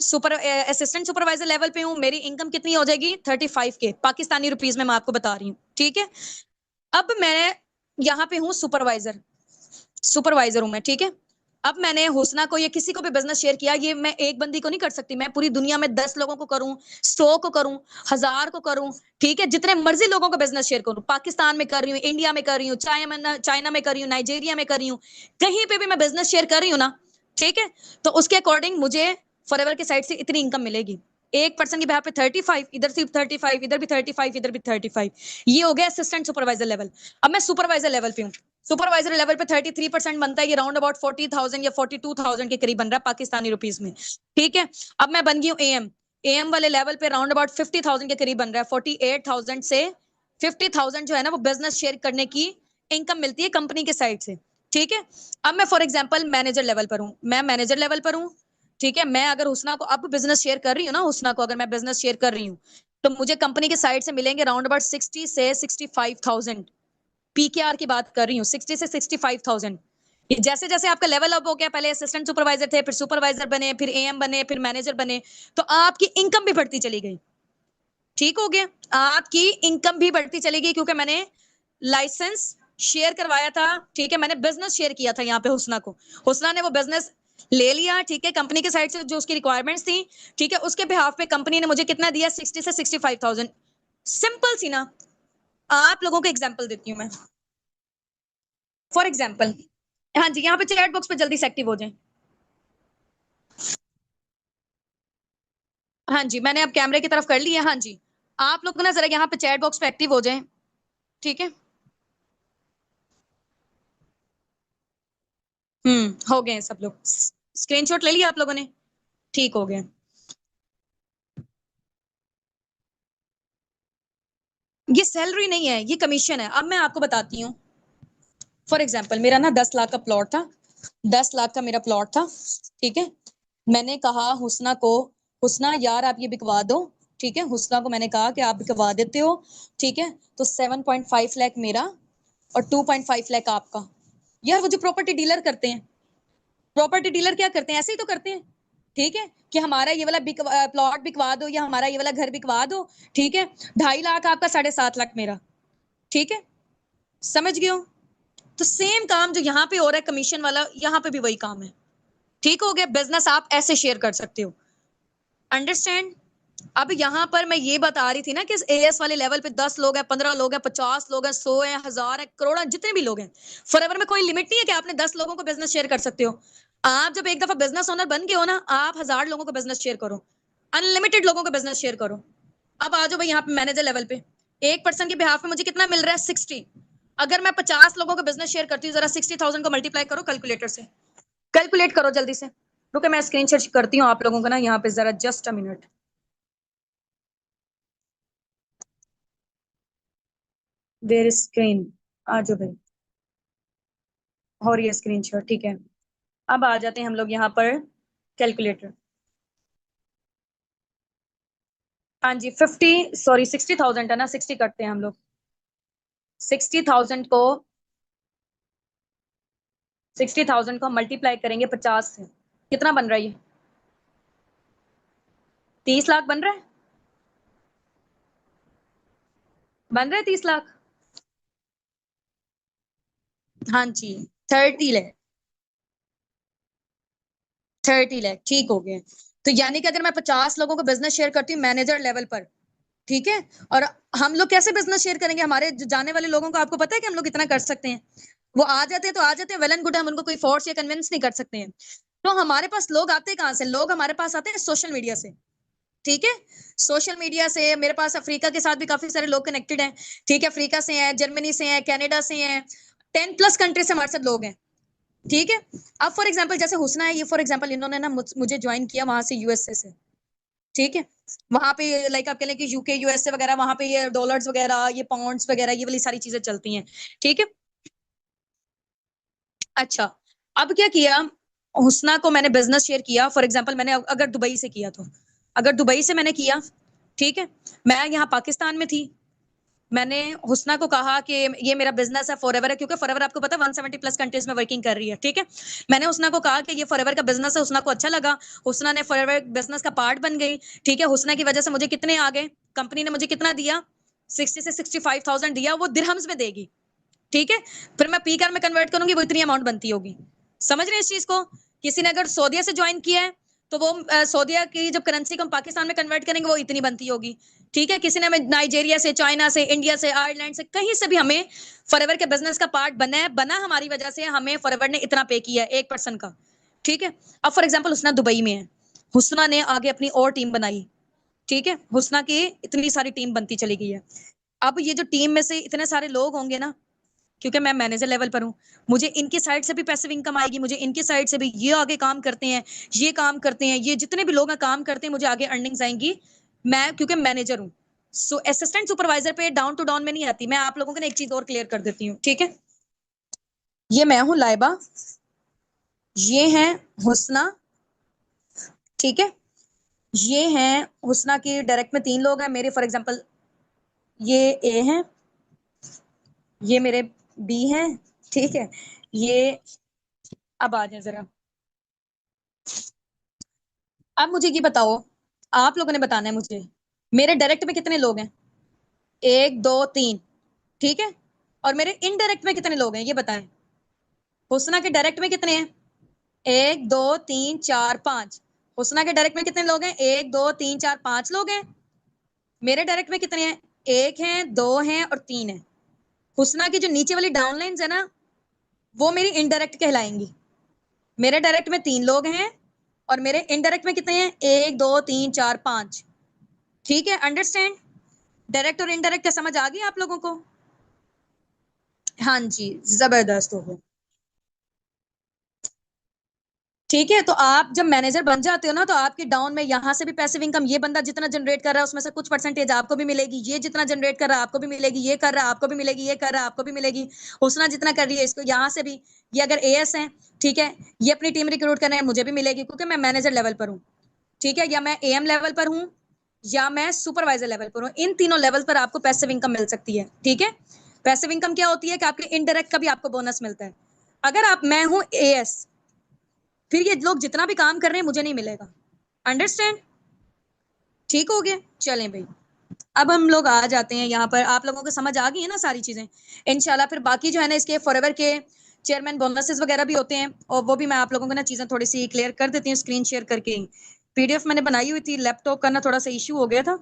असिस्टेंट सुपरवाइजर लेवल पे हूँ, मेरी इनकम कितनी हो जाएगी? 35 के पाकिस्तानी रुपीज में मैं आपको बता रही हूँ। ठीक है, अब मैं यहाँ पे हूँ सुपरवाइजर, सुपरवाइजर हूं मैं। ठीक है, अब मैंने हुसना को या किसी को भी बिजनेस शेयर किया, ये मैं एक बंदी को नहीं कर सकती, मैं पूरी दुनिया में 10 लोगों को करूं, 100 को करूं, 1000 को करूं। ठीक है, जितने मर्जी लोगों को बिजनेस शेयर करूं, पाकिस्तान में कर रही हूँ, इंडिया में कर रही हूँ, चाइना में कर रही हूँ, नाइजीरिया में कर रही हूँ, कहीं पे भी मैं बिजनेस शेयर कर रही हूँ ना, ठीक है, तो उसके अकॉर्डिंग मुझे फॉरएवर के साइड से इतनी इनकम मिलेगी। एक पर्सन की पे 35, इधर से 35, इधर भी 35, इधर भी 35। ये हो गया असिस्टेंट सुपरवाइजर लेवल। अब मैं सुपरवाइजर लेवल पे हूँ, सुपरवाइजर लेवल पे 33% बनता है, ये राउंड अबाउट 40,000 या 42,000 के करीब बन रहा है पाकिस्तानी रुपीस में। ठीक है, अब मैं बन गई हूँ एएम। एएम वाले लेवल पे राउंड अबाउट 50,000 के करीब बन रहा है। 48,000 से 50,000 जो है ना वो बिजनेस शेयर करने की इनकम मिलती है कंपनी के साइड से। ठीक है, अब मैं फॉर एग्जाम्पल मैनेजर लेवल पर हूँ, मैं मैनेजर लेवल पर हूँ। ठीक है, मैं अगर हुसना को अब बिजनेस शेयर कर रही हूँ ना, हुसना को अगर मैं बिजनेस शेयर कर रही हूँ तो मुझे कंपनी के साइड से मिलेंगे राउंड अबाउट 60 से 65,000। पीकेआर की बात कर रही हूँ, 60 से 65,000। जैसे जैसे आपका लेवल अप हो गया, पहले असिस्टेंट सुपरवाइजर थे, फिर सुपरवाइजर बने, फिर एएम बने, फिर मैनेजर बने, तो आपकी इनकम भी बढ़ती चली गई। ठीक हो गया, आपकी इनकम भी बढ़ती चली गई क्योंकि मैंने लाइसेंस शेयर करवाया था। ठीक है, मैंने बिजनेस शेयर किया था यहाँ पे हुसना को, हुसना ने वो बिजनेस ले लिया। ठीक है, कंपनी के साइड से जो उसकी रिक्वायरमेंट्स थी, ठीक है, उसके बिहाफ पे कंपनी ने मुझे कितना दिया, 60 से 65,000। सिंपल सी ना। आप लोगों को एग्जाम्पल देती हूँ मैं, फॉर एग्जाम्पल। हाँ जी, यहाँ पे चैट बॉक्स पे जल्दी से एक्टिव हो जाए। हाँ जी, मैंने अब कैमरे की तरफ कर लिया। हाँ जी, आप लोग ना जरा यहाँ पे चैट बॉक्स पे एक्टिव हो जाएं। ठीक है, हो गए सब लोग। स्क्रीनशॉट ले लिया आप लोगों ने? ठीक हो गया। ये सैलरी नहीं है, ये कमीशन है। अब मैं आपको बताती हूँ। फॉर एग्जाम्पल, मेरा ना 10 लाख का प्लॉट था, 10 लाख का मेरा प्लॉट था। ठीक है, मैंने कहा हुसना को, हुसना यार आप ये बिकवा दो। ठीक है, हुसना को मैंने कहा कि आप बिकवा देते हो। ठीक है, तो 7.5 लाख मेरा और 2.5 लाख आपका। यार वो जो प्रॉपर्टी डीलर करते हैं, प्रॉपर्टी डीलर क्या करते हैं, ऐसे ही तो करते हैं। ठीक है, कि हमारा ये वाला प्लॉट बिकवा दो या हमारा ये वाला घर बिकवा दो। ठीक है, 2.5 लाख आपका, 7.5 लाख मेरा। ठीक है, समझ गए हो? तो सेम काम जो यहाँ पे हो रहा है कमीशन वाला, यहाँ पे भी वही काम है। ठीक हो गया, बिजनेस आप ऐसे शेयर कर सकते हो। अंडरस्टैंड? अब यहाँ पर मैं ये बता रही थी ना कि एएस वाले लेवल पे 10 लोग हैं, 15 लोग हैं, 50 लोग हैं, 100 है, 1000 है, करोड़ है, जितने भी लोग हैं। फॉरएवर में कोई लिमिट नहीं है कि आपने 10 लोगों को बिजनेस शेयर कर सकते हो। आप जब एक दफा बिजनेस ओनर बन गए हो ना, आप 1000 लोगों को बिजनेस शेयर करो, अनलिमिटेड लोगों को बिजनेस शेयर करो। अब आ जाओ भाई यहाँ पे मैनेजर लेवल पे, एक पर्सन के बिहाफ में मुझे कितना मिल रहा है, 60। अगर मैं 50 लोगों को बिजनेस शेयर करती हूँ, जरा 60,000 को मल्टीप्लाई करो कैलकुलेटर से, कैलकुलेट करो जल्दी से। रुके, मैं स्क्रीन शेयर करती हूँ आप लोगों को ना यहाँ पे, जरा just a minute. There screen, आ जाओ भाई, हो रही है स्क्रीन शेयर। ठीक है, अब आ जाते हैं हम लोग यहाँ पर कैलकुलेटर। हाँ जी, 60,000 है ना, 60 करते हैं हम लोग। 60,000 को, 60,000 को मल्टीप्लाई करेंगे 50 से, कितना बन रहा है ये? 30 लाख बन रहा है, बन रहा है 30 लाख। हाँ जी, 30 लाख, 30 लाख, ठीक हो गए। तो यानी कि अगर मैं 50 लोगों को बिजनेस शेयर करती हूँ मैनेजर लेवल पर, ठीक है, और हम लोग कैसे बिजनेस शेयर करेंगे, हमारे जो जाने वाले लोगों को आपको पता है कि हम लोग इतना कर सकते हैं। वो आ जाते हैं तो आ जाते हैं, वेल एंड गुड, हम उनको कोई फोर्स या कन्विंस नहीं कर सकते हैं। तो हमारे पास लोग आते हैं कहाँ से, लोग हमारे पास आते हैं सोशल मीडिया से। ठीक है, सोशल मीडिया से मेरे पास अफ्रीका के साथ भी काफी सारे लोग कनेक्टेड हैं। ठीक है, अफ्रीका से हैं, जर्मनी से हैं, कनाडा से हैं, 10+ कंट्री से हमारे साथ लोग हैं। ठीक है, अब फॉर एग्जाम्पल जैसे हुसना है, ये फॉर एग्जाम्पल इन्होंने ना मुझे ज्वाइन किया वहां से, यूएसए से। ठीक है, वहां पे लाइक आप कह लें कि यूके यूएसए वगैरह, वहां पे ये डॉलर्स वगैरह, ये पाउंड्स वगैरह, ये वाली सारी चीजें चलती हैं। ठीक है, अच्छा, अब क्या किया, हुसना को मैंने बिजनेस शेयर किया। फॉर एग्जाम्पल मैंने अगर दुबई से किया तो, अगर दुबई से मैंने किया, ठीक है, मैं यहाँ पाकिस्तान में थी, मैंने हुसना को कहा कि ये मेरा बिजनेस है फॉरएवर है, क्योंकि फॉरएवर आपको पता है 170+ कंट्रीज में वर्किंग कर रही है। ठीक है, मैंने हुसना को कहा कि ये फॉरएवर का बिजनेस है, हुसना को अच्छा लगा, हुसना ने फॉरएवर बिजनेस का पार्ट बन गई। ठीक है, हुसना की वजह से मुझे कितने आ गए, कंपनी ने मुझे कितना दिया, 60 से 65,000 दिया, वो दिरहम्स में देगी। ठीक है, फिर मैं पी कार में कन्वर्ट करूंगी, वो इतनी अमाउंट बनती होगी। समझ रहे हैं इस चीज को? किसी ने अगर सऊदिया से ज्वाइन किया है तो वो सऊदिया की जब करेंसी को हम पाकिस्तान में कन्वर्ट करेंगे वो इतनी बनती होगी। ठीक है, किसी ने हमें नाइजीरिया से, चाइना से, इंडिया से, आयरलैंड से, कहीं से भी हमें फॉरएवर के बिजनेस का पार्ट बना है, बना हमारी वजह से, हमें फॉरएवर ने इतना पे किया है एक पर्सन का। ठीक है, अब फॉर एग्जाम्पल हुसना दुबई में है, हुसना ने आगे अपनी और टीम बनाई। ठीक है, हुसना की इतनी सारी टीम बनती चली गई है। अब ये जो टीम में से इतने सारे लोग होंगे ना, क्योंकि मैं मैनेजर लेवल पर हूँ, मुझे इनकी साइड से भी पैसिव इनकम आएगी, मुझे इनकी साइड से भी, ये आगे काम करते हैं, ये काम करते हैं, ये जितने भी लोग काम करते हैं, मुझे आगे अर्निंग्स आएंगी, मैं क्योंकि मैनेजर हूँ। सो असिस्टेंट सुपरवाइजर पे डाउन टू डाउन में नहीं आती। मैं आप लोगों को ना एक चीज और क्लियर कर देती हूँ, ठीक है। ये मैं हूँ लाइबा, ये है हुस्ना, ठीक है। ये हैं हुस्ना की डायरेक्ट में 3 लोग हैं मेरे, फॉर एग्जांपल ये ए हैं, ये मेरे बी हैं, ठीक है। ये अब आ जाए जरा, अब मुझे ये बताओ, आप लोगों ने बताना है मुझे, मेरे डायरेक्ट में कितने लोग हैं? 1 2 3, ठीक है। और मेरे इनडायरेक्ट में कितने लोग हैं ये बताएं। हुस्ना के डायरेक्ट में कितने हैं? 1 2 3 4 5। हुस्ना के डायरेक्ट में कितने लोग हैं? 1 2 3 4 5 लोग हैं। मेरे डायरेक्ट में कितने हैं? 1 है, 2 हैं और 3 है। हुस्ना की जो नीचे वाली डाउनलाइंस है ना, वो मेरी इनडायरेक्ट कहलाएंगी। मेरे डायरेक्ट में 3 लोग हैं और मेरे इनडायरेक्ट में कितने हैं? 1 2 3 4 5, ठीक है। अंडरस्टैंड? डायरेक्ट और इनडायरेक्ट का समझ आ गया आप लोगों को? हाँ जी, जबरदस्त हो गया। ठीक है, तो आप जब मैनेजर बन जाते हो ना, तो आपके डाउन में यहाँ से भी पैसिव इनकम, ये बंदा जितना जनरेट कर रहा है उसमें से कुछ परसेंटेज आपको भी मिलेगी, ये जितना जनरेट कर रहा है आपको भी मिलेगी, ये कर रहा है आपको भी मिलेगी, ये कर रहा है आपको भी मिलेगी। हुस्ना जितना कर रही है इसको यहाँ से भी, ये अगर एएस है, ठीक है, ये अपनी टीम रिक्रूट कर रहे हैं, मुझे भी मिलेगी क्योंकि मैं मैनेजर लेवल पर हूँ, ठीक है। या मैं एएम लेवल पर हूँ या मैं सुपरवाइजर लेवल पर हूँ, इन तीनों लेवल पर आपको पैसिव इनकम मिल सकती है, ठीक है। पैसिव इनकम क्या होती है कि आपके इनडायरेक्ट का भी आपको बोनस मिलता है। अगर आप, मैं हूँ एएस, फिर ये लोग जितना भी काम कर रहे हैं मुझे नहीं मिलेगा। अंडरस्टैंड? ठीक हो गया? चलें भाई, अब हम लोग आ जाते हैं यहाँ पर। आप लोगों को समझ आ गई है ना सारी चीजें? इंशाल्लाह फिर बाकी जो है ना, इसके फॉरएवर के चेयरमैन बोनसेस वगैरह भी होते हैं, और वो भी मैं आप लोगों को ना चीजें थोड़ी सी क्लियर कर देती हूँ स्क्रीन शेयर करके। पीडीएफ मैंने बनाई हुई थी, लैपटॉप का ना थोड़ा सा इश्यू हो गया था,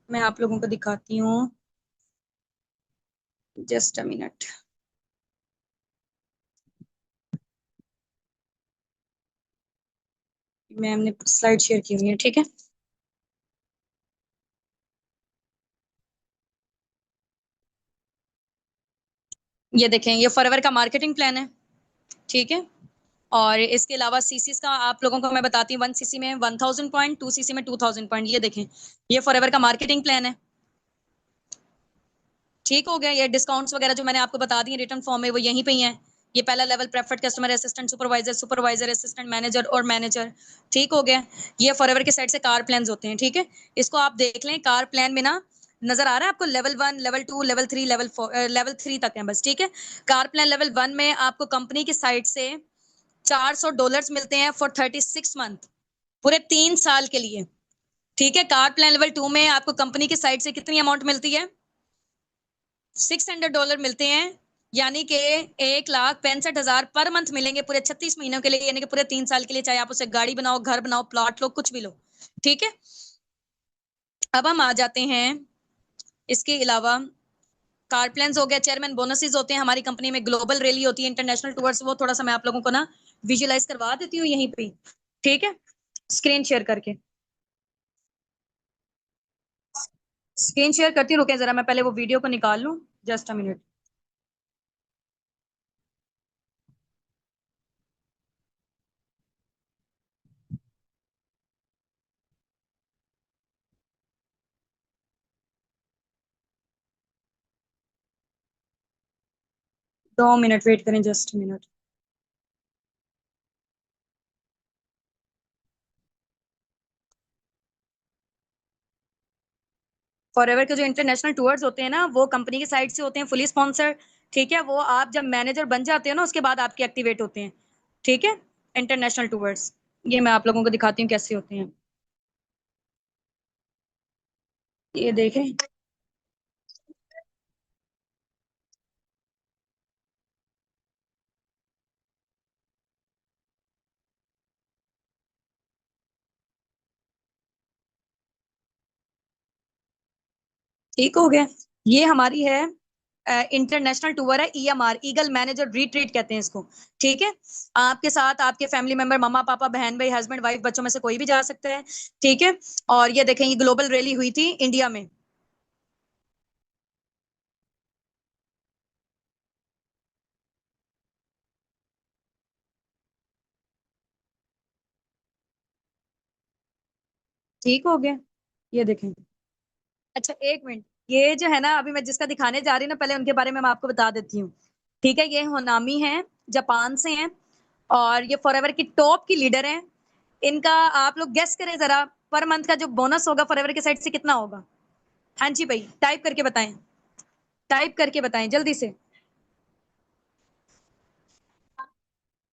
मैं आप लोगों को दिखाती हूँ, जस्ट अ मिनट। मैंने स्लाइड शेयर की हुई है, ठीक है। ये देखें, ये फॉरएवर का मार्केटिंग प्लान है, ठीक है। और इसके अलावा सीसीस का आप लोगों को मैं बताती हूँ, 1 सीसी में 1000 पॉइंट, 2 सीसी में 2000 पॉइंट। ये देखें, ये फॉरएवर का मार्केटिंग प्लान है, ठीक हो गया। ये डिस्काउंट्स वगैरह जो मैंने आपको बता दी रिटर्न फॉर्म में, वो यहीं पे ही है। ये पहला level preferred customer, assistant supervisor, supervisor assistant, manager और मैनेजर, ठीक हो गया। ये फॉरएवर के साइड से कार प्लान होते हैं, ठीक है। इसको आप देख लें, कार प्लान में ना नजर आ रहा है आपको level 1, level 2, level 3, level 4, level 3 तक है बस, ठीक है। कार प्लान लेवल 1 में आपको कंपनी की साइड से $400 मिलते हैं फॉर 36 मंथ, पूरे 3 साल के लिए, ठीक है। कार प्लान लेवल 2 में आपको कंपनी की साइड से कितनी अमाउंट मिलती है? $600 मिलते हैं, यानी कि 1,65,000 पर मंथ मिलेंगे पूरे 36 महीनों के लिए, यानी कि पूरे 3 साल के लिए, चाहे आप उसे गाड़ी बनाओ, घर बनाओ, प्लॉट लो, कुछ भी लो, ठीक है। अब हम आ जाते हैं, इसके अलावा कार प्लान हो गया, चेयरमैन बोनसेस होते हैं हमारी कंपनी में, ग्लोबल रैली होती है, इंटरनेशनल टूर्स, वो थोड़ा सा मैं आप लोगों को ना विजुअलाइज करवा देती हूँ यहीं पे, ठीक है, स्क्रीन शेयर करके। स्क्रीन शेयर करती रुके जरा, मैं पहले वो वीडियो को निकाल लूं, just a minute. 2 minute wait करें, जस्ट मिनट। फॉरएवर के जो इंटरनेशनल टूर्स होते हैं ना, वो कंपनी की साइड से होते हैं, फुली स्पॉन्सर्ड, ठीक है। वो आप जब मैनेजर बन जाते हो ना, उसके बाद आपके एक्टिवेट होते हैं, ठीक है, इंटरनेशनल टूर्स। ये मैं आप लोगों को दिखाती हूँ कैसे होते हैं, ये देखें। ठीक हो गया। ये हमारी है इंटरनेशनल टूर है, ईएमआर, ईगल मैनेजर रिट्रीट कहते हैं इसको, ठीक है। आपके साथ आपके फैमिली मेंबर, मम्मा पापा, बहन भाई, हस्बैंड वाइफ, बच्चों में से कोई भी जा सकता है, ठीक है। और ये देखें, ये ग्लोबल रैली हुई थी इंडिया में, ठीक हो गया। ये देखें। अच्छा एक मिनट, ये जो है ना अभी मैं जिसका दिखाने जा रही हूँ ना, पहले उनके बारे में मैं आपको बता देती हूँ। ठीक है, ये होनामी है, जापान से हैं, और ये फॉरएवर की टॉप की लीडर हैं। इनका आप लोग गेस करें जरा, पर मंथ का जो बोनस होगा फॉरएवर की साइड से कितना होगा? हाँ जी भाई, टाइप करके बताएं, टाइप करके बताएं जल्दी से।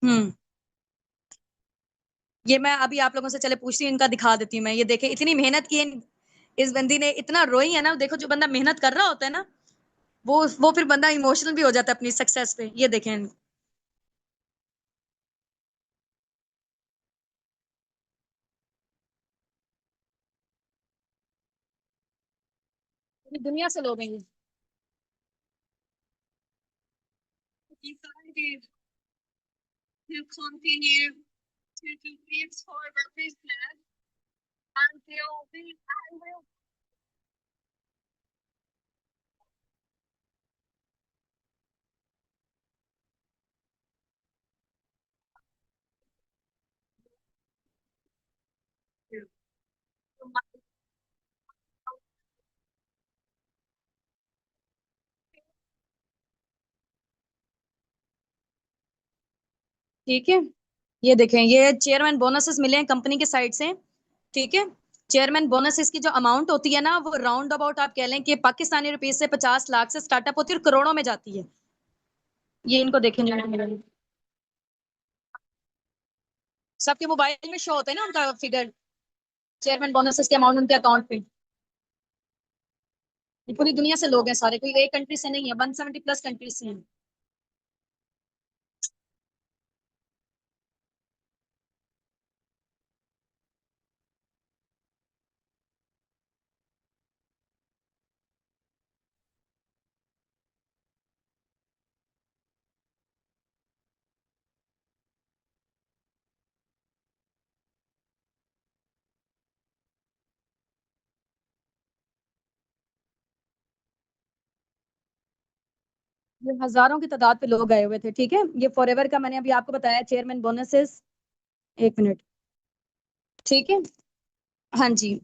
हम्म। ये मैं अभी आप लोगों से चले पूछती हूँ, इनका दिखा देती हूँ मैं। ये देखे इतनी मेहनत की है इस बंदी ने, इतना रोई है ना। देखो जो बंदा मेहनत कर रहा होता है ना, वो फिर बंदा इमोशनल भी हो जाता है अपनी सक्सेस पे। ये देखें, पूरी दुनिया से लोग हैं ये। You decided to continue to do this for our business until the I will. ठीक है, ये देखें, ये चेयरमैन बोनसेस मिले हैं कंपनी के साइड से। ठीक है, चेयरमैन बोनसेस की जो अमाउंट होती है ना, वो राउंड अबाउट आप कह लें कि पाकिस्तानी रुपीज से 50 लाख से स्टार्टअप होती है और करोड़ों में जाती है। ये इनको देखेंगे, सबके मोबाइल में शो होता है ना उनका फिगर, चेयरमैन बोनसेस के अमाउंट उनके अकाउंट पे। ये पूरी दुनिया से लोग हैं सारे, कोई एक कंट्री से नहीं है, 170 प्लस कंट्री से हैं। ये हजारों की तादाद पे लोग आए हुए थे। ठीक है, ये फॉरएवर का मैंने अभी आपको बताया चेयरमैन बोनसेस। एक मिनट। ठीक है, हाँ जी।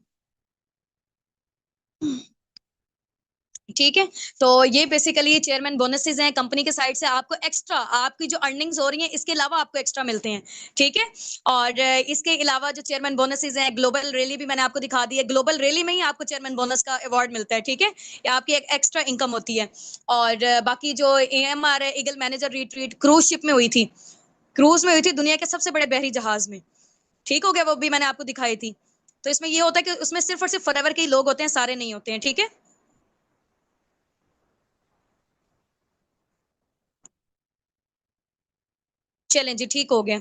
ठीक है, तो ये बेसिकली चेयरमैन बोनसेस हैं कंपनी के साइड से। आपको एक्स्ट्रा आपकी जो अर्निंग्स हो रही हैं इसके अलावा आपको एक्स्ट्रा मिलते हैं। ठीक है, और इसके अलावा जो चेयरमैन बोनसेस हैं, ग्लोबल रैली भी मैंने आपको दिखा दी है, ग्लोबल रैली में ही आपको चेयरमैन बोनस का अवार्ड मिलता है। ठीक है, ये आपकी एक एक्स्ट्रा इनकम होती है। और बाकी जो AMR है, eagle manager retreat, cruise ship में हुई थी, क्रूज में हुई थी दुनिया के सबसे बड़े बहरी जहाज में। ठीक हो गया, वो भी मैंने आपको दिखाई थी। तो इसमें ये होता है कि उसमें सिर्फ और सिर्फ फॉरएवर के ही लोग होते हैं, सारे नहीं होते हैं। ठीक है, चलें जी, ठीक हो गया।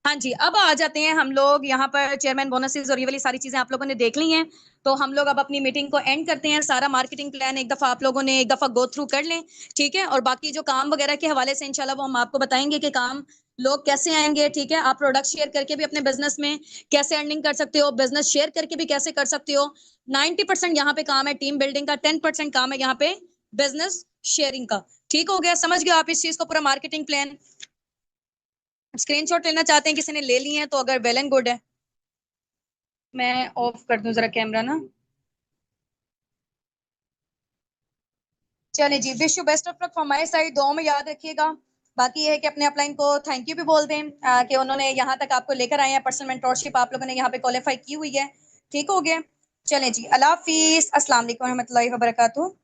हाँ जी, अब आ जाते हैं हम लोग यहाँ पर चेयरमैन बोनसेस और ये वाली सारी चीजें आप लोगों ने देख ली हैं। तो हम लोग अब अपनी मीटिंग को एंड करते हैं। सारा मार्केटिंग प्लान एक दफा आप लोगों ने एक दफा गो थ्रू कर लें। ठीक है, और बाकी जो काम वगैरह के हवाले से इंशाल्लाह वो हम आपको बताएंगे कि काम लोग कैसे आएंगे। ठीक है, आप प्रोडक्ट शेयर करके भी अपने बिजनेस में कैसे अर्निंग कर सकते हो, बिजनेस शेयर करके भी कैसे कर सकते हो। 90% यहाँ पे काम है टीम बिल्डिंग का, 10% काम है यहाँ पे बिजनेस शेयरिंग का। ठीक हो गया, समझ गए आप इस चीज को, पूरा मार्केटिंग प्लान। स्क्रीनशॉट लेना चाहते हैं, किसी ने ले लिए हैं तो अगर वेल एंड गुड है। मैं ऑफ कर दूं जरा कैमरा ना। चलिए जी, wish you best of luck from my side, दुआओं में याद रखिएगा। बाकी ये है कि अपने अपलाइन को थैंक यू भी बोल दें, कि उन्होंने यहाँ तक आपको लेकर आए हैं, पर्सनल मेंटोरशिप आप लोगों ने यहाँ पे क्वालिफाई की हुई है। ठीक हो गया, चलें जी, अल्लाह हाफिज, अस्सलाम वालेकुम रहमतुल्लाहि व बरकातहू।